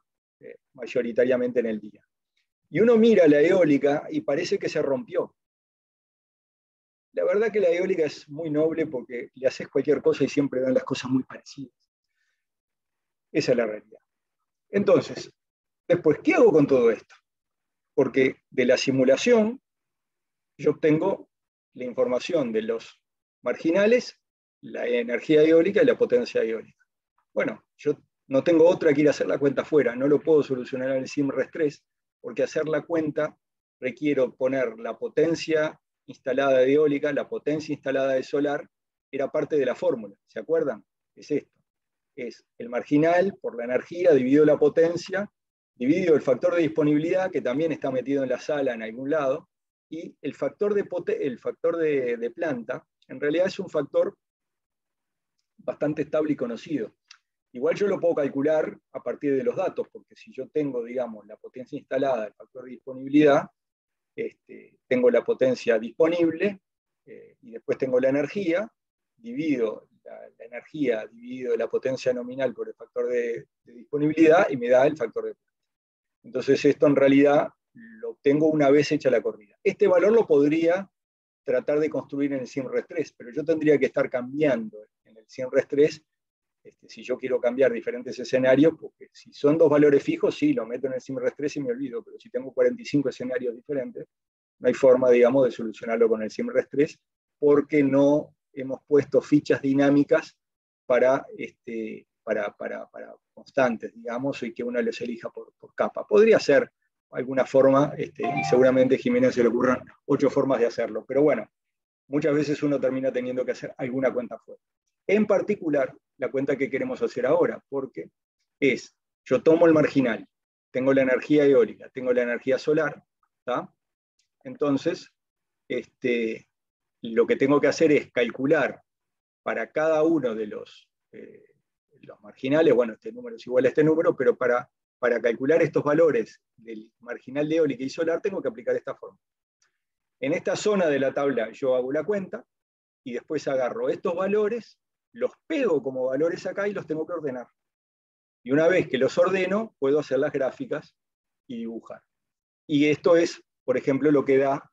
mayoritariamente en el día. Y uno mira la eólica y parece que se rompió. La verdad que la eólica es muy noble porque le haces cualquier cosa y siempre dan las cosas muy parecidas. Esa es la realidad. Entonces, después, ¿qué hago con todo esto? Porque de la simulación yo obtengo la información de los marginales, la energía eólica y la potencia eólica. Bueno, yo no tengo otra que ir a hacer la cuenta afuera, no lo puedo solucionar en el SIMRES3, porque hacer la cuenta requiero poner la potencia instalada de eólica, la potencia instalada de solar, era parte de la fórmula, ¿se acuerdan? Es esto, es el marginal por la energía dividido la potencia, dividido el factor de disponibilidad, que también está metido en la sala en algún lado, y el factor de planta, en realidad es un factor bastante estable y conocido. Igual yo lo puedo calcular a partir de los datos, porque si yo tengo, digamos, la potencia instalada, el factor de disponibilidad, tengo la potencia disponible y después tengo la energía, divido la energía dividido la potencia nominal por el factor de disponibilidad y me da el factor de planta. Entonces esto en realidad lo obtengo una vez hecha la corrida. Este valor lo podría tratar de construir en el SIMRES3, pero yo tendría que estar cambiando en el SIMRES3 si yo quiero cambiar diferentes escenarios, porque si son 2 valores fijos, sí, lo meto en el SIMRES3 y me olvido, pero si tengo 45 escenarios diferentes, no hay forma, digamos, de solucionarlo con el SIMRES3, porque no hemos puesto fichas dinámicas para constantes, digamos, y que uno les elija por capa. Podría ser alguna forma, y seguramente a Jiménez se le ocurran 8 formas de hacerlo, pero bueno, muchas veces uno termina teniendo que hacer alguna cuenta fuera. En particular, la cuenta que queremos hacer ahora, porque es, yo tomo el marginal, tengo la energía eólica, tengo la energía solar, ¿tá? Entonces, lo que tengo que hacer es calcular para cada uno de los marginales, bueno, este número es igual a este número, pero para calcular estos valores del marginal de eólica y solar tengo que aplicar esta fórmula. En esta zona de la tabla yo hago la cuenta y después agarro estos valores, los pego como valores acá y los tengo que ordenar. Y una vez que los ordeno, puedo hacer las gráficas y dibujar. Y esto es, por ejemplo, lo que da,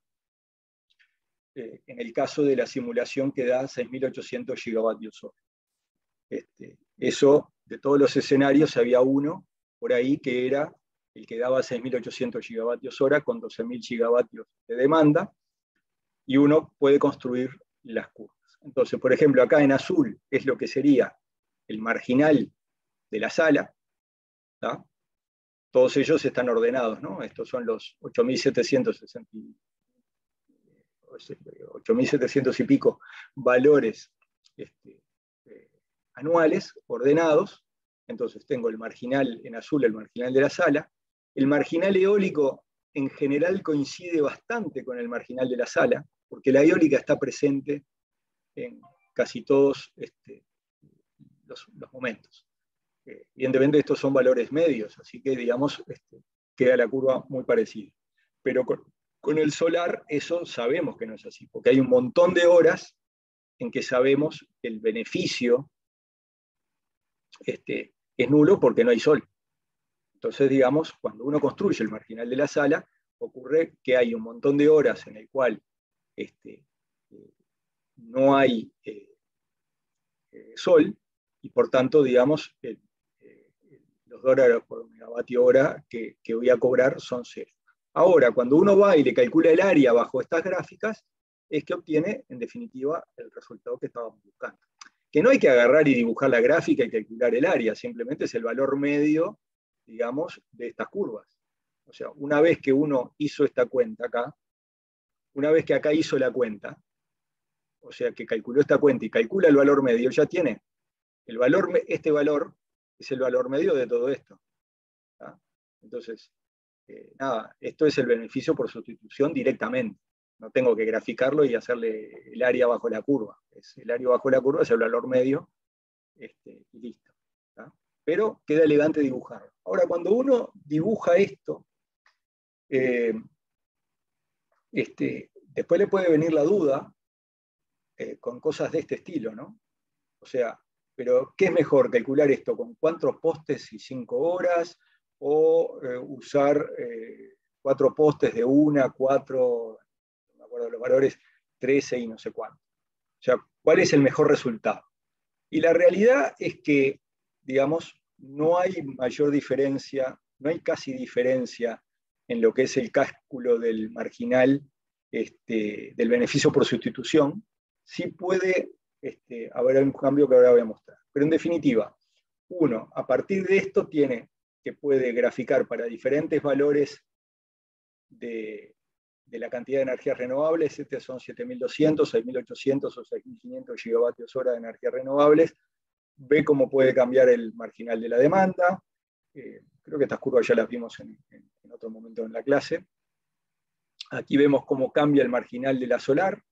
en el caso de la simulación, que da 6.800 gigavatios hora. Eso, de todos los escenarios, había uno por ahí que era el que daba 6.800 gigavatios hora con 12.000 gigavatios de demanda, y uno puede construir las curvas. Entonces, por ejemplo, acá en azul es lo que sería el marginal de la sala, ¿tá? Todos ellos están ordenados, ¿no? Estos son los 8.700 y pico valores anuales ordenados. Entonces tengo el marginal en azul, el marginal de la sala. El marginal eólico en general coincide bastante con el marginal de la sala, porque la eólica está presente en casi todos los momentos. Evidentemente estos son valores medios, así que digamos queda la curva muy parecida. Pero con el solar eso sabemos que no es así, porque hay un montón de horas en que sabemos que el beneficio es nulo porque no hay sol. Entonces, digamos, cuando uno construye el marginal de la sala, ocurre que hay un montón de horas en el cual no hay sol, y por tanto, digamos, los dólares por megavatio hora que voy a cobrar son cero. Ahora, cuando uno va y le calcula el área bajo estas gráficas, es que obtiene, en definitiva, el resultado que estábamos buscando. Que no hay que agarrar y dibujar la gráfica y calcular el área, simplemente es el valor medio, digamos, de estas curvas. O sea, una vez que uno hizo esta cuenta acá, una vez que acá hizo la cuenta, o sea, que calculó esta cuenta y calcula el valor medio, ya tiene el valor, este valor es el valor medio de todo esto. ¿Tá? Entonces, nada, esto es el beneficio por sustitución directamente. No tengo que graficarlo y hacerle el área bajo la curva. El área bajo la curva es el valor medio, y listo. ¿Tá? Pero queda elegante dibujarlo. Ahora, cuando uno dibuja esto, después le puede venir la duda con cosas de este estilo, ¿no? O sea, pero ¿qué es mejor, calcular esto con 4 postes y 5 horas o usar 4 postes de 1, 4, no me acuerdo los valores, 13 y no sé cuánto? O sea, ¿cuál es el mejor resultado? Y la realidad es que, digamos, no hay mayor diferencia, no hay casi diferencia en lo que es el cálculo del marginal, del beneficio por sustitución. Sí puede haber un cambio que ahora voy a mostrar. Pero en definitiva, uno, a partir de esto, tiene que puede graficar para diferentes valores de la cantidad de energías renovables. Son 7.200, 6.800 o 6.500 gigavatios hora de energías renovables. Ve cómo puede cambiar el marginal de la demanda. Creo que estas curvas ya las vimos en otro momento en la clase. Aquí vemos cómo cambia el marginal de la solar.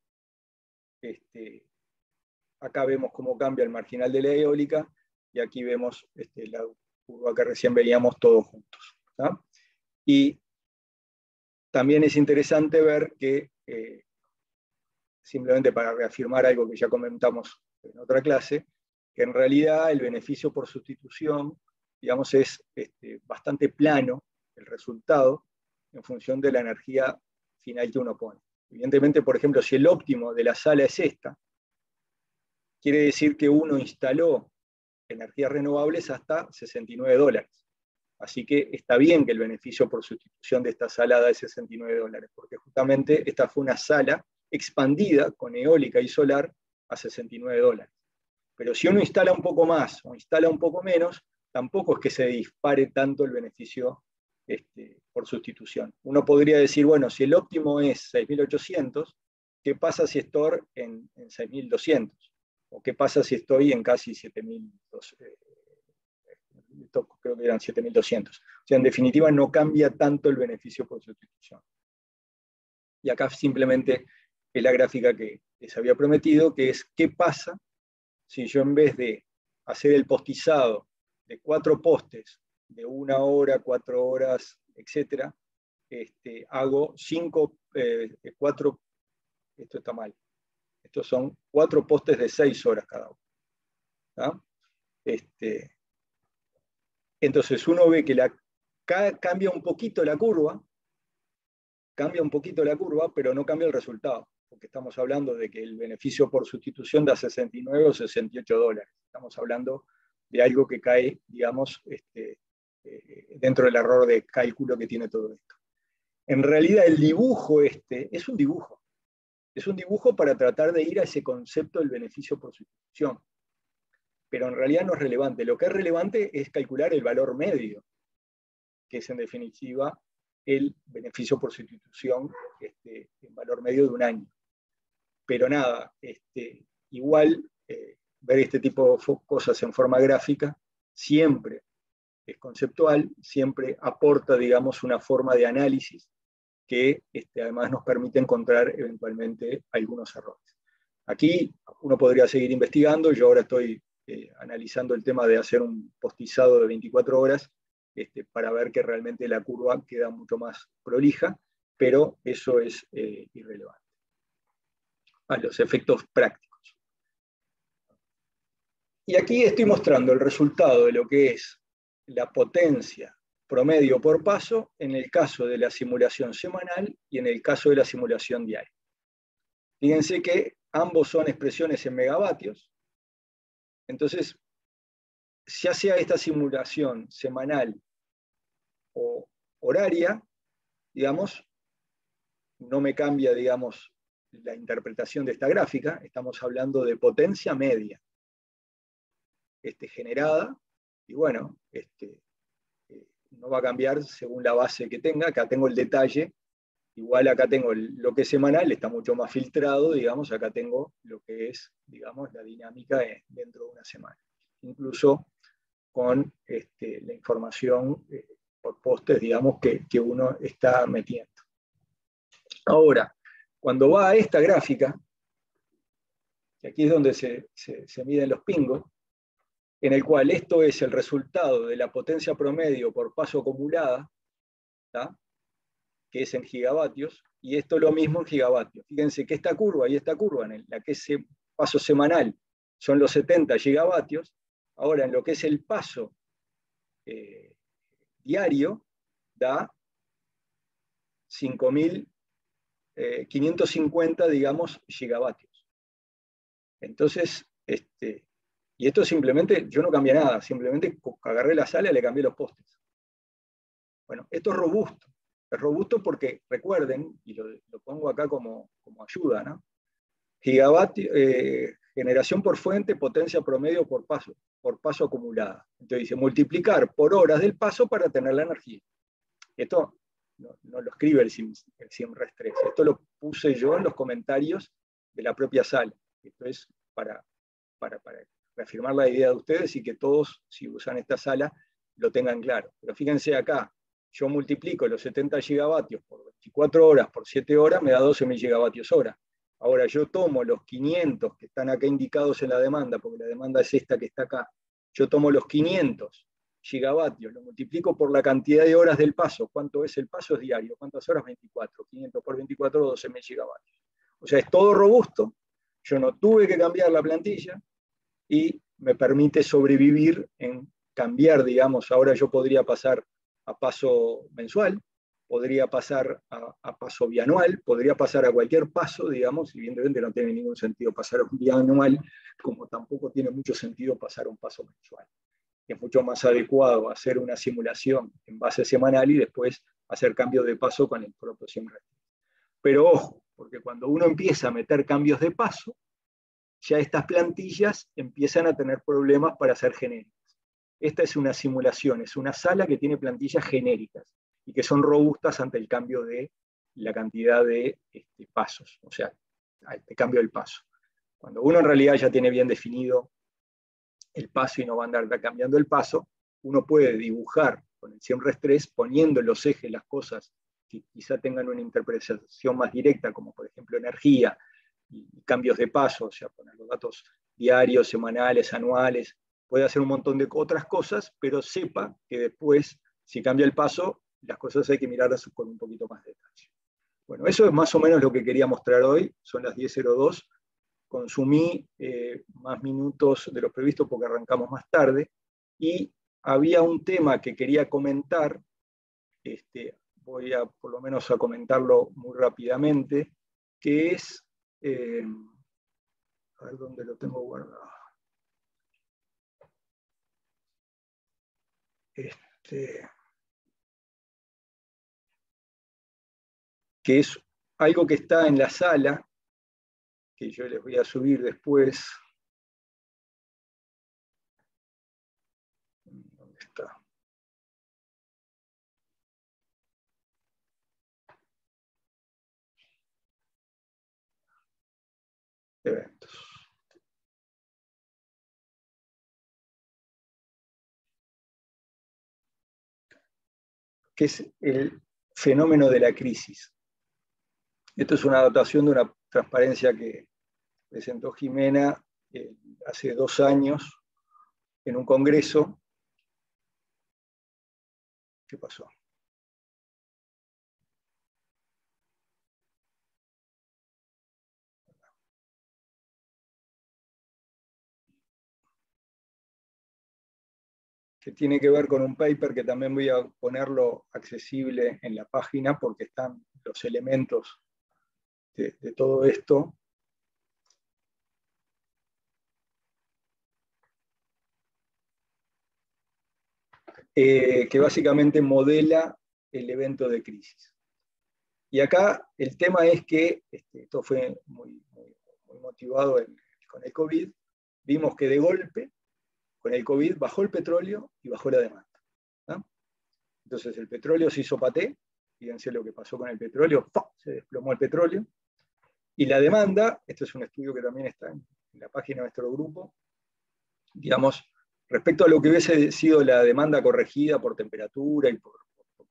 Acá vemos cómo cambia el marginal de la eólica. Y aquí vemos la curva que recién veíamos todos juntos. ¿Tá? Y también es interesante ver que, simplemente para reafirmar algo que ya comentamos en otra clase, que en realidad el beneficio por sustitución, digamos, es bastante plano el resultado en función de la energía final que uno pone. Evidentemente, por ejemplo, si el óptimo de la sala es esta, quiere decir que uno instaló energías renovables hasta $69. Así que está bien que el beneficio por sustitución de esta sala da $69, porque justamente esta fue una sala expandida con eólica y solar a $69. Pero si uno instala un poco más o instala un poco menos, tampoco es que se dispare tanto el beneficio por sustitución. Uno podría decir, bueno, si el óptimo es 6.800, ¿qué pasa si estoy en 6.200? ¿O qué pasa si estoy en casi 7.200? Creo que eran 7.200. O sea, en definitiva, no cambia tanto el beneficio por sustitución. Y acá simplemente es la gráfica que les había prometido, que es qué pasa si yo, en vez de hacer el postizado de 4 postes de 1 hora, 4 horas, etc., hago 4, esto está mal, estos son 4 postes de 6 horas cada uno. ¿Tá? Entonces uno ve que cambia un poquito la curva, pero no cambia el resultado, porque estamos hablando de que el beneficio por sustitución da 69 o $68. Estamos hablando de algo que cae, digamos, dentro del error de cálculo que tiene todo esto. En realidad el dibujo es un dibujo. Es un dibujo para tratar de ir a ese concepto del beneficio por sustitución. Pero en realidad no es relevante. Lo que es relevante es calcular el valor medio, que es en definitiva el beneficio por sustitución en valor medio de un año. Pero nada, igual ver este tipo de cosas en forma gráfica siempre es conceptual, siempre aporta, digamos, una forma de análisis que además nos permite encontrar eventualmente algunos errores. Aquí uno podría seguir investigando. Yo ahora estoy analizando el tema de hacer un postizado de 24 horas para ver que realmente la curva queda mucho más prolija, pero eso es irrelevante. Los efectos prácticos. Y aquí estoy mostrando el resultado de lo que es la potencia promedio por paso en el caso de la simulación semanal y en el caso de la simulación diaria. Fíjense que ambos son expresiones en megavatios. Entonces, ya sea esta simulación semanal o horaria, digamos, no me cambia, digamos, la interpretación de esta gráfica. Estamos hablando de potencia media generada, y bueno, no va a cambiar según la base que tenga. Acá tengo el detalle igual acá tengo lo que es semanal, está mucho más filtrado, digamos, acá tengo lo que es, digamos, la dinámica dentro de una semana. Incluso con la información por postes, digamos, que uno está metiendo. Ahora, cuando va a esta gráfica, que aquí es donde se miden los pingos, en el cual esto es el resultado de la potencia promedio por paso acumulada, ¿tá? Que es en gigavatios, y esto lo mismo en gigavatios. Fíjense que esta curva y esta curva, en la que es paso semanal, son los 70 gigavatios. Ahora, en lo que es el paso diario, da 5.550, digamos, gigavatios. Entonces, y esto simplemente, yo no cambié nada, simplemente agarré la sala y le cambié los postes. Bueno, esto es robusto. Es robusto porque, recuerden, y lo pongo acá como ayuda, ¿no? Gigavatio, generación por fuente, potencia promedio por paso acumulada. Entonces dice, multiplicar por horas del paso para tener la energía. Esto no lo escribe el SIMRES3, esto lo puse yo en los comentarios de la propia sala. Esto es para reafirmar la idea de ustedes y que todos, si usan esta sala, lo tengan claro. Pero fíjense acá, yo multiplico los 70 gigavatios por 24 horas por 7 horas, me da 12.000 gigavatios hora. Ahora yo tomo los 500 que están acá indicados en la demanda, porque la demanda es esta que está acá, yo tomo los 500 gigavatios, lo multiplico por la cantidad de horas del paso. ¿Cuánto es el paso? Es diario. ¿Cuántas horas? 24. 500 por 24, 12.000 gigavatios. O sea, es todo robusto. Yo no tuve que cambiar la plantilla y me permite sobrevivir en cambiar, digamos, ahora yo podría pasar a paso mensual, podría pasar a paso bianual, podría pasar a cualquier paso, digamos, y evidentemente no tiene ningún sentido pasar a un bianual, como tampoco tiene mucho sentido pasar a un paso mensual. Es mucho más adecuado hacer una simulación en base semanal y después hacer cambios de paso con el propio SIMRES. Pero ojo, porque cuando uno empieza a meter cambios de paso, ya estas plantillas empiezan a tener problemas para ser genéricas. Esta es una simulación, es una sala que tiene plantillas genéricas y que son robustas ante el cambio de la cantidad de pasos, o sea, el cambio del paso. Cuando uno en realidad ya tiene bien definido el paso y no va a andar cambiando el paso, uno puede dibujar con el SIMRES3 poniendo en los ejes las cosas que quizá tengan una interpretación más directa, como por ejemplo energía y cambios de paso, o sea, poner los datos diarios, semanales, anuales, puede hacer un montón de otras cosas, pero sepa que después, si cambia el paso, las cosas hay que mirarlas con un poquito más de detalle. Bueno, eso es más o menos lo que quería mostrar hoy, son las 10:02. Consumí más minutos de lo previsto porque arrancamos más tarde, y había un tema que quería comentar, voy a por lo menos a comentarlo muy rápidamente, que es, a ver dónde lo tengo guardado. Que es algo que está en la sala, que yo les voy a subir después. ¿Dónde está? Eventos. Que es el fenómeno de la crisis. Esto es una adaptación de una transparencia que presentó Jimena hace 2 años en un congreso. ¿Qué pasó? Que tiene que ver con un paper que también voy a ponerlo accesible en la página porque están los elementos de todo esto. Que básicamente modela el evento de crisis. Y acá el tema es que esto fue muy motivado con el COVID. Vimos que de golpe, con el COVID, bajó el petróleo y bajó la demanda, ¿no? Entonces el petróleo se hizo paté fíjense lo que pasó con el petróleo, ¡pum! Se desplomó el petróleo. Y la demanda, este es un estudio que también está en la página de nuestro grupo, digamos, respecto a lo que hubiese sido la demanda corregida por temperatura y por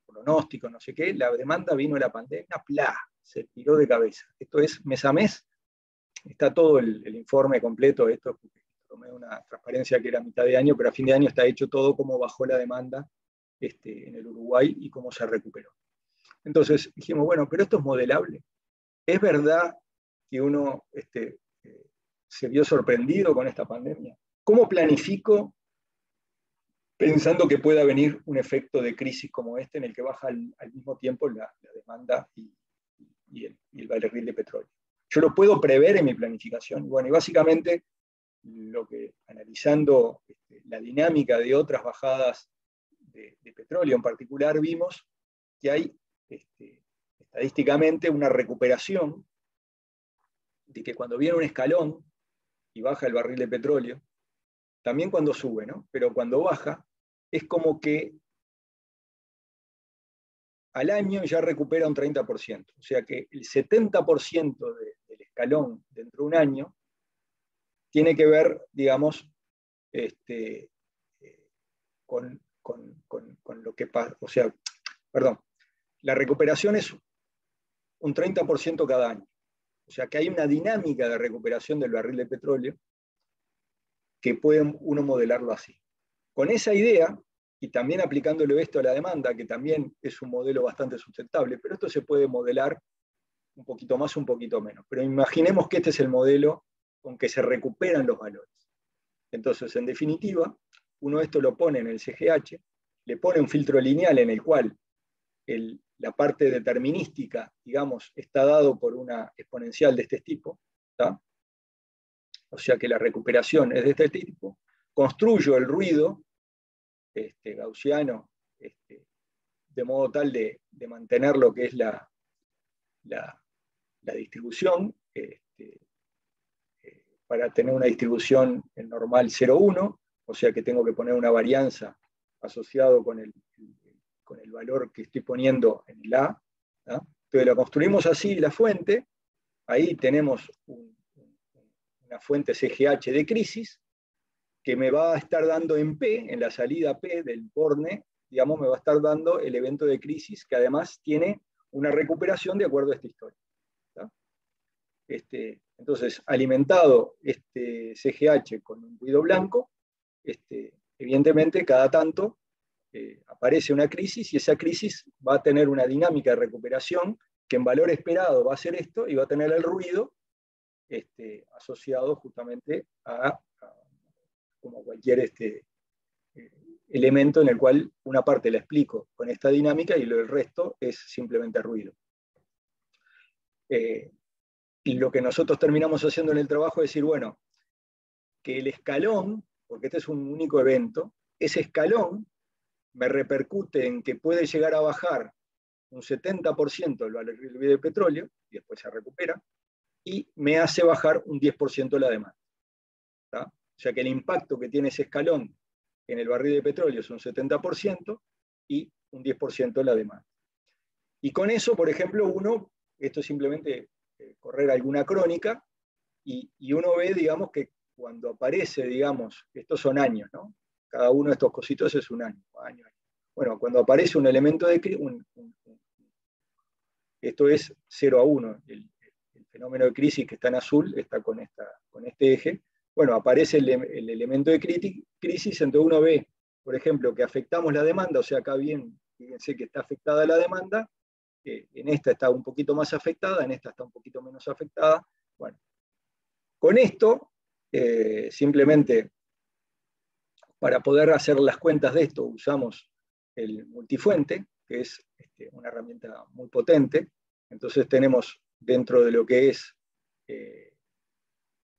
pronóstico, no sé qué, la demanda vino la pandemia, ¡plá! Se tiró de cabeza. Esto es mes a mes, está todo el informe completo, esto tomé una transparencia que era a mitad de año, pero a fin de año está hecho todo cómo bajó la demanda en el Uruguay y cómo se recuperó. Entonces dijimos, bueno, pero esto es modelable. ¿Es verdad que uno se vio sorprendido con esta pandemia? ¿Cómo planifico pensando que pueda venir un efecto de crisis como este en el que baja al mismo tiempo la demanda y el barril de petróleo? Yo lo puedo prever en mi planificación. Y bueno, y básicamente lo que, analizando la dinámica de otras bajadas de petróleo en particular, vimos que hay estadísticamente una recuperación de que cuando viene un escalón y baja el barril de petróleo, también cuando sube, ¿no? Pero cuando baja, es como que al año ya recupera un 30%. O sea que el 70% del escalón dentro de un año tiene que ver, digamos, con lo que pasa. O sea, perdón, la recuperación es un 30% cada año. O sea que hay una dinámica de recuperación del barril de petróleo que puede uno modelarlo así. Con esa idea, y también aplicándole esto a la demanda, que también es un modelo bastante sustentable, pero esto se puede modelar un poquito más, un poquito menos. Pero imaginemos que este es el modelo con que se recuperan los valores. Entonces, en definitiva, uno esto lo pone en el CGH, le pone un filtro lineal en el cual la parte determinística, digamos, está dado por una exponencial de este tipo, ¿tá? O sea que la recuperación es de este tipo. Construyo el ruido gaussiano de modo tal de mantener lo que es la distribución, para tener una distribución en normal 0,1, o sea que tengo que poner una varianza asociado con el valor que estoy poniendo en el A. ¿tá? Entonces la construimos así, la fuente, ahí tenemos una fuente CGH de crisis, que me va a estar dando en P, en la salida P del borne, digamos, me va a estar dando el evento de crisis, que además tiene una recuperación de acuerdo a esta historia. ¿tá? Entonces, alimentado este CGH con un ruido blanco, evidentemente cada tanto aparece una crisis y esa crisis va a tener una dinámica de recuperación que en valor esperado va a ser esto y va a tener el ruido asociado justamente a como cualquier elemento en el cual una parte la explico con esta dinámica y el resto es simplemente ruido. Y lo que nosotros terminamos haciendo en el trabajo es decir, bueno, que el escalón, porque este es un único evento, ese escalón me repercute en que puede llegar a bajar un 70% el valor de petróleo, y después se recupera, y me hace bajar un 10% la demanda. ¿tá? O sea que el impacto que tiene ese escalón en el barril de petróleo es un 70% y un 10% la demanda. Y con eso, por ejemplo, esto es simplemente correr alguna crónica, y uno ve, digamos, que cuando aparece, digamos, estos son años, ¿no? Cada uno de estos cositos es un año. Bueno, cuando aparece un elemento de crisis, esto es 0 a 1, el fenómeno de crisis que está en azul está con este eje. Bueno, aparece el elemento de crisis, entonces uno ve, por ejemplo, que afectamos la demanda, o sea, acá bien, fíjense que está afectada la demanda, en esta está un poquito más afectada, en esta está un poquito menos afectada. Bueno, con esto, simplemente para poder hacer las cuentas de esto, usamos el multifuente, que es una herramienta muy potente. Entonces tenemos dentro de lo que es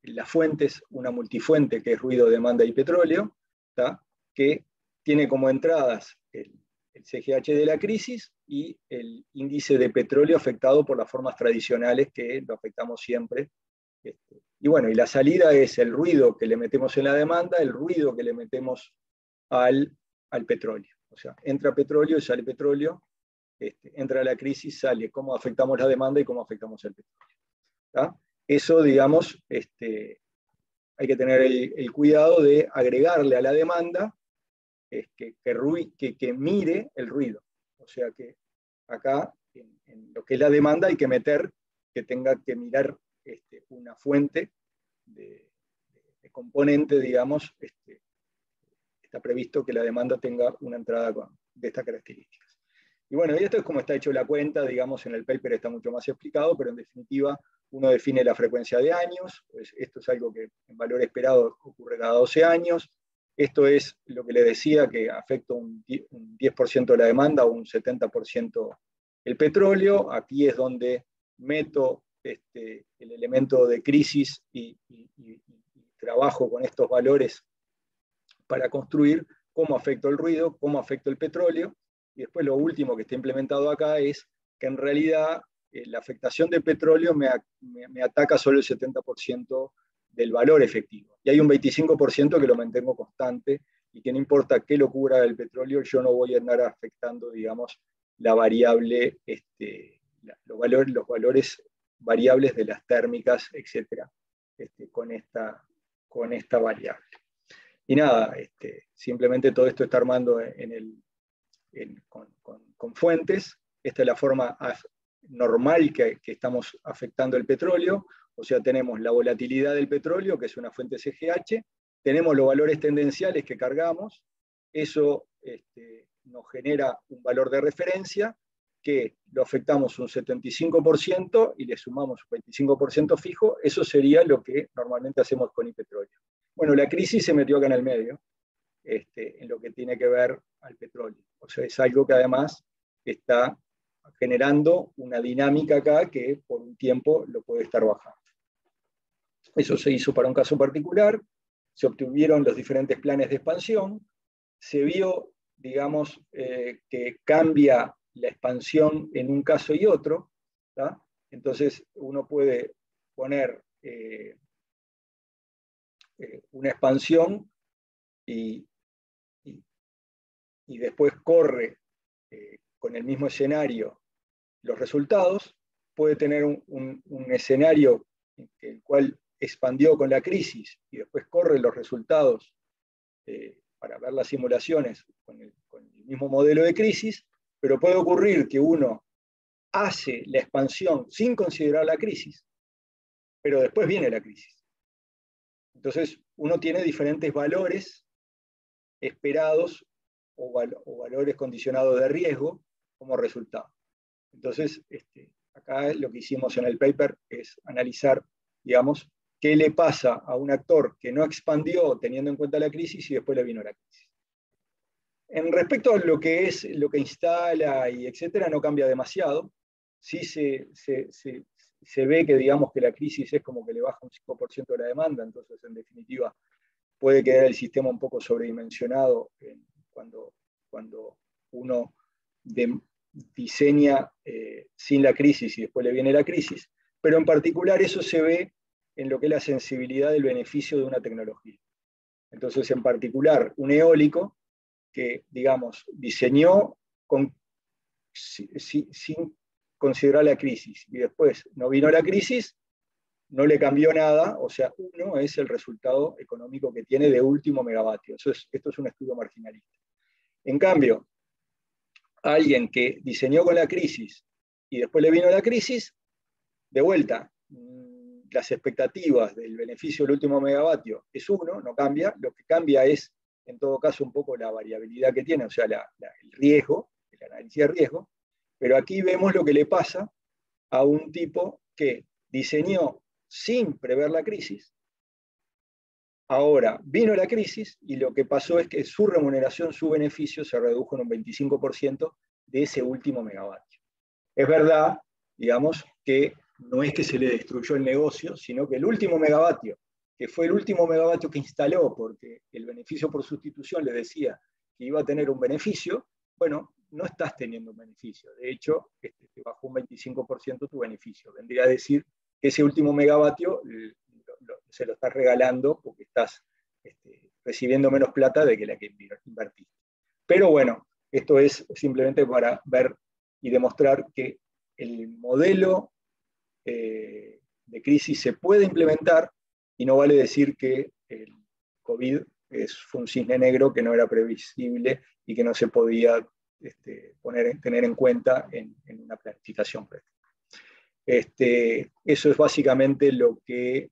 las fuentes, una multifuente que es ruido, demanda y petróleo, ¿tá? Que tiene como entradas el CGH de la crisis y el índice de petróleo afectado por las formas tradicionales que lo afectamos siempre. Y bueno, y la salida es el ruido que le metemos en la demanda, el ruido que le metemos al petróleo. O sea, entra petróleo y sale petróleo, entra la crisis, sale, cómo afectamos la demanda y cómo afectamos el petróleo. ¿Tá? Eso, digamos, hay que tener el cuidado de agregarle a la demanda que mire el ruido. O sea que acá, en lo que es la demanda, hay que meter que tenga que mirar una fuente de componente, digamos, está previsto que la demanda tenga una entrada de estas características. Y bueno, y esto es como está hecho la cuenta, digamos, en el paper está mucho más explicado, pero en definitiva uno define la frecuencia de años, pues esto es algo que en valor esperado ocurre cada 12 años, esto es lo que le decía, que afecta un 10% de la demanda o un 70% el petróleo, aquí es donde meto el elemento de crisis y trabajo con estos valores para construir cómo afecta el ruido, cómo afecta el petróleo, y después lo último que está implementado acá es que en realidad la afectación del petróleo me ataca solo el 70% del valor efectivo, y hay un 25% que lo mantengo constante, y que no importa qué locura del petróleo, yo no voy a andar afectando, digamos, la variable, los valores variables de las térmicas, etcétera, con esta variable. Y nada, simplemente todo esto está armando con fuentes. Esta es la forma normal que estamos afectando el petróleo. O sea, tenemos la volatilidad del petróleo, que es una fuente CGH, tenemos los valores tendenciales que cargamos, eso nos genera un valor de referencia, que lo afectamos un 75% y le sumamos un 25% fijo, eso sería lo que normalmente hacemos con el petróleo. Bueno, la crisis se metió acá en el medio, en lo que tiene que ver al petróleo. O sea, es algo que además está generando una dinámica acá que por un tiempo lo puede estar bajando. Eso se hizo para un caso particular, se obtuvieron los diferentes planes de expansión, se vio, digamos, que cambia la expansión en un caso y otro, ¿tá? Entonces uno puede poner una expansión y después corre con el mismo escenario los resultados, puede tener un escenario en el cual expandió con la crisis y después corre los resultados para ver las simulaciones con el mismo modelo de crisis, pero puede ocurrir que uno hace la expansión sin considerar la crisis, pero después viene la crisis. Entonces, uno tiene diferentes valores esperados o valores condicionados de riesgo como resultado. Entonces, acá lo que hicimos en el paper es analizar, digamos, qué le pasa a un actor que no expandió teniendo en cuenta la crisis y después le vino la crisis. En respecto a lo que es, lo que instala y etcétera, no cambia demasiado. Sí se ve que, digamos, que la crisis es como que le baja un 5% de la demanda, entonces en definitiva puede quedar el sistema un poco sobredimensionado cuando uno diseña sin la crisis y después le viene la crisis, pero en particular eso se ve en lo que es la sensibilidad del beneficio de una tecnología. Entonces, en particular, un eólico que, digamos, diseñó sin considerar la crisis y después no vino la crisis, no le cambió nada, o sea, uno es el resultado económico que tiene de último megavatio. Esto es un estudio marginalista. En cambio, alguien que diseñó con la crisis y después le vino la crisis, de vuelta, las expectativas del beneficio del último megavatio es uno, no cambia, lo que cambia es, en todo caso, un poco la variabilidad que tiene, o sea, el riesgo, el análisis de riesgo, pero aquí vemos lo que le pasa a un tipo que diseñó sin prever la crisis, ahora vino la crisis y lo que pasó es que su remuneración, su beneficio se redujo en un 25% de ese último megavatio. Es verdad, digamos, que no es que se le destruyó el negocio, sino que el último megavatio, que fue el último megavatio que instaló, porque el beneficio por sustitución le decía que iba a tener un beneficio, bueno, no estás teniendo un beneficio. De hecho, te bajó un 25% tu beneficio. Vendría a decir que ese último megavatio se lo estás regalando porque estás recibiendo menos plata de que la que invertiste. Pero bueno, esto es simplemente para ver y demostrar que el modelo de crisis se puede implementar y no vale decir que el COVID fue un cisne negro que no era previsible y que no se podía tener en cuenta en una planificación. Eso es básicamente lo que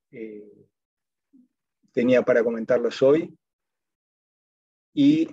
tenía para comentarles hoy. Y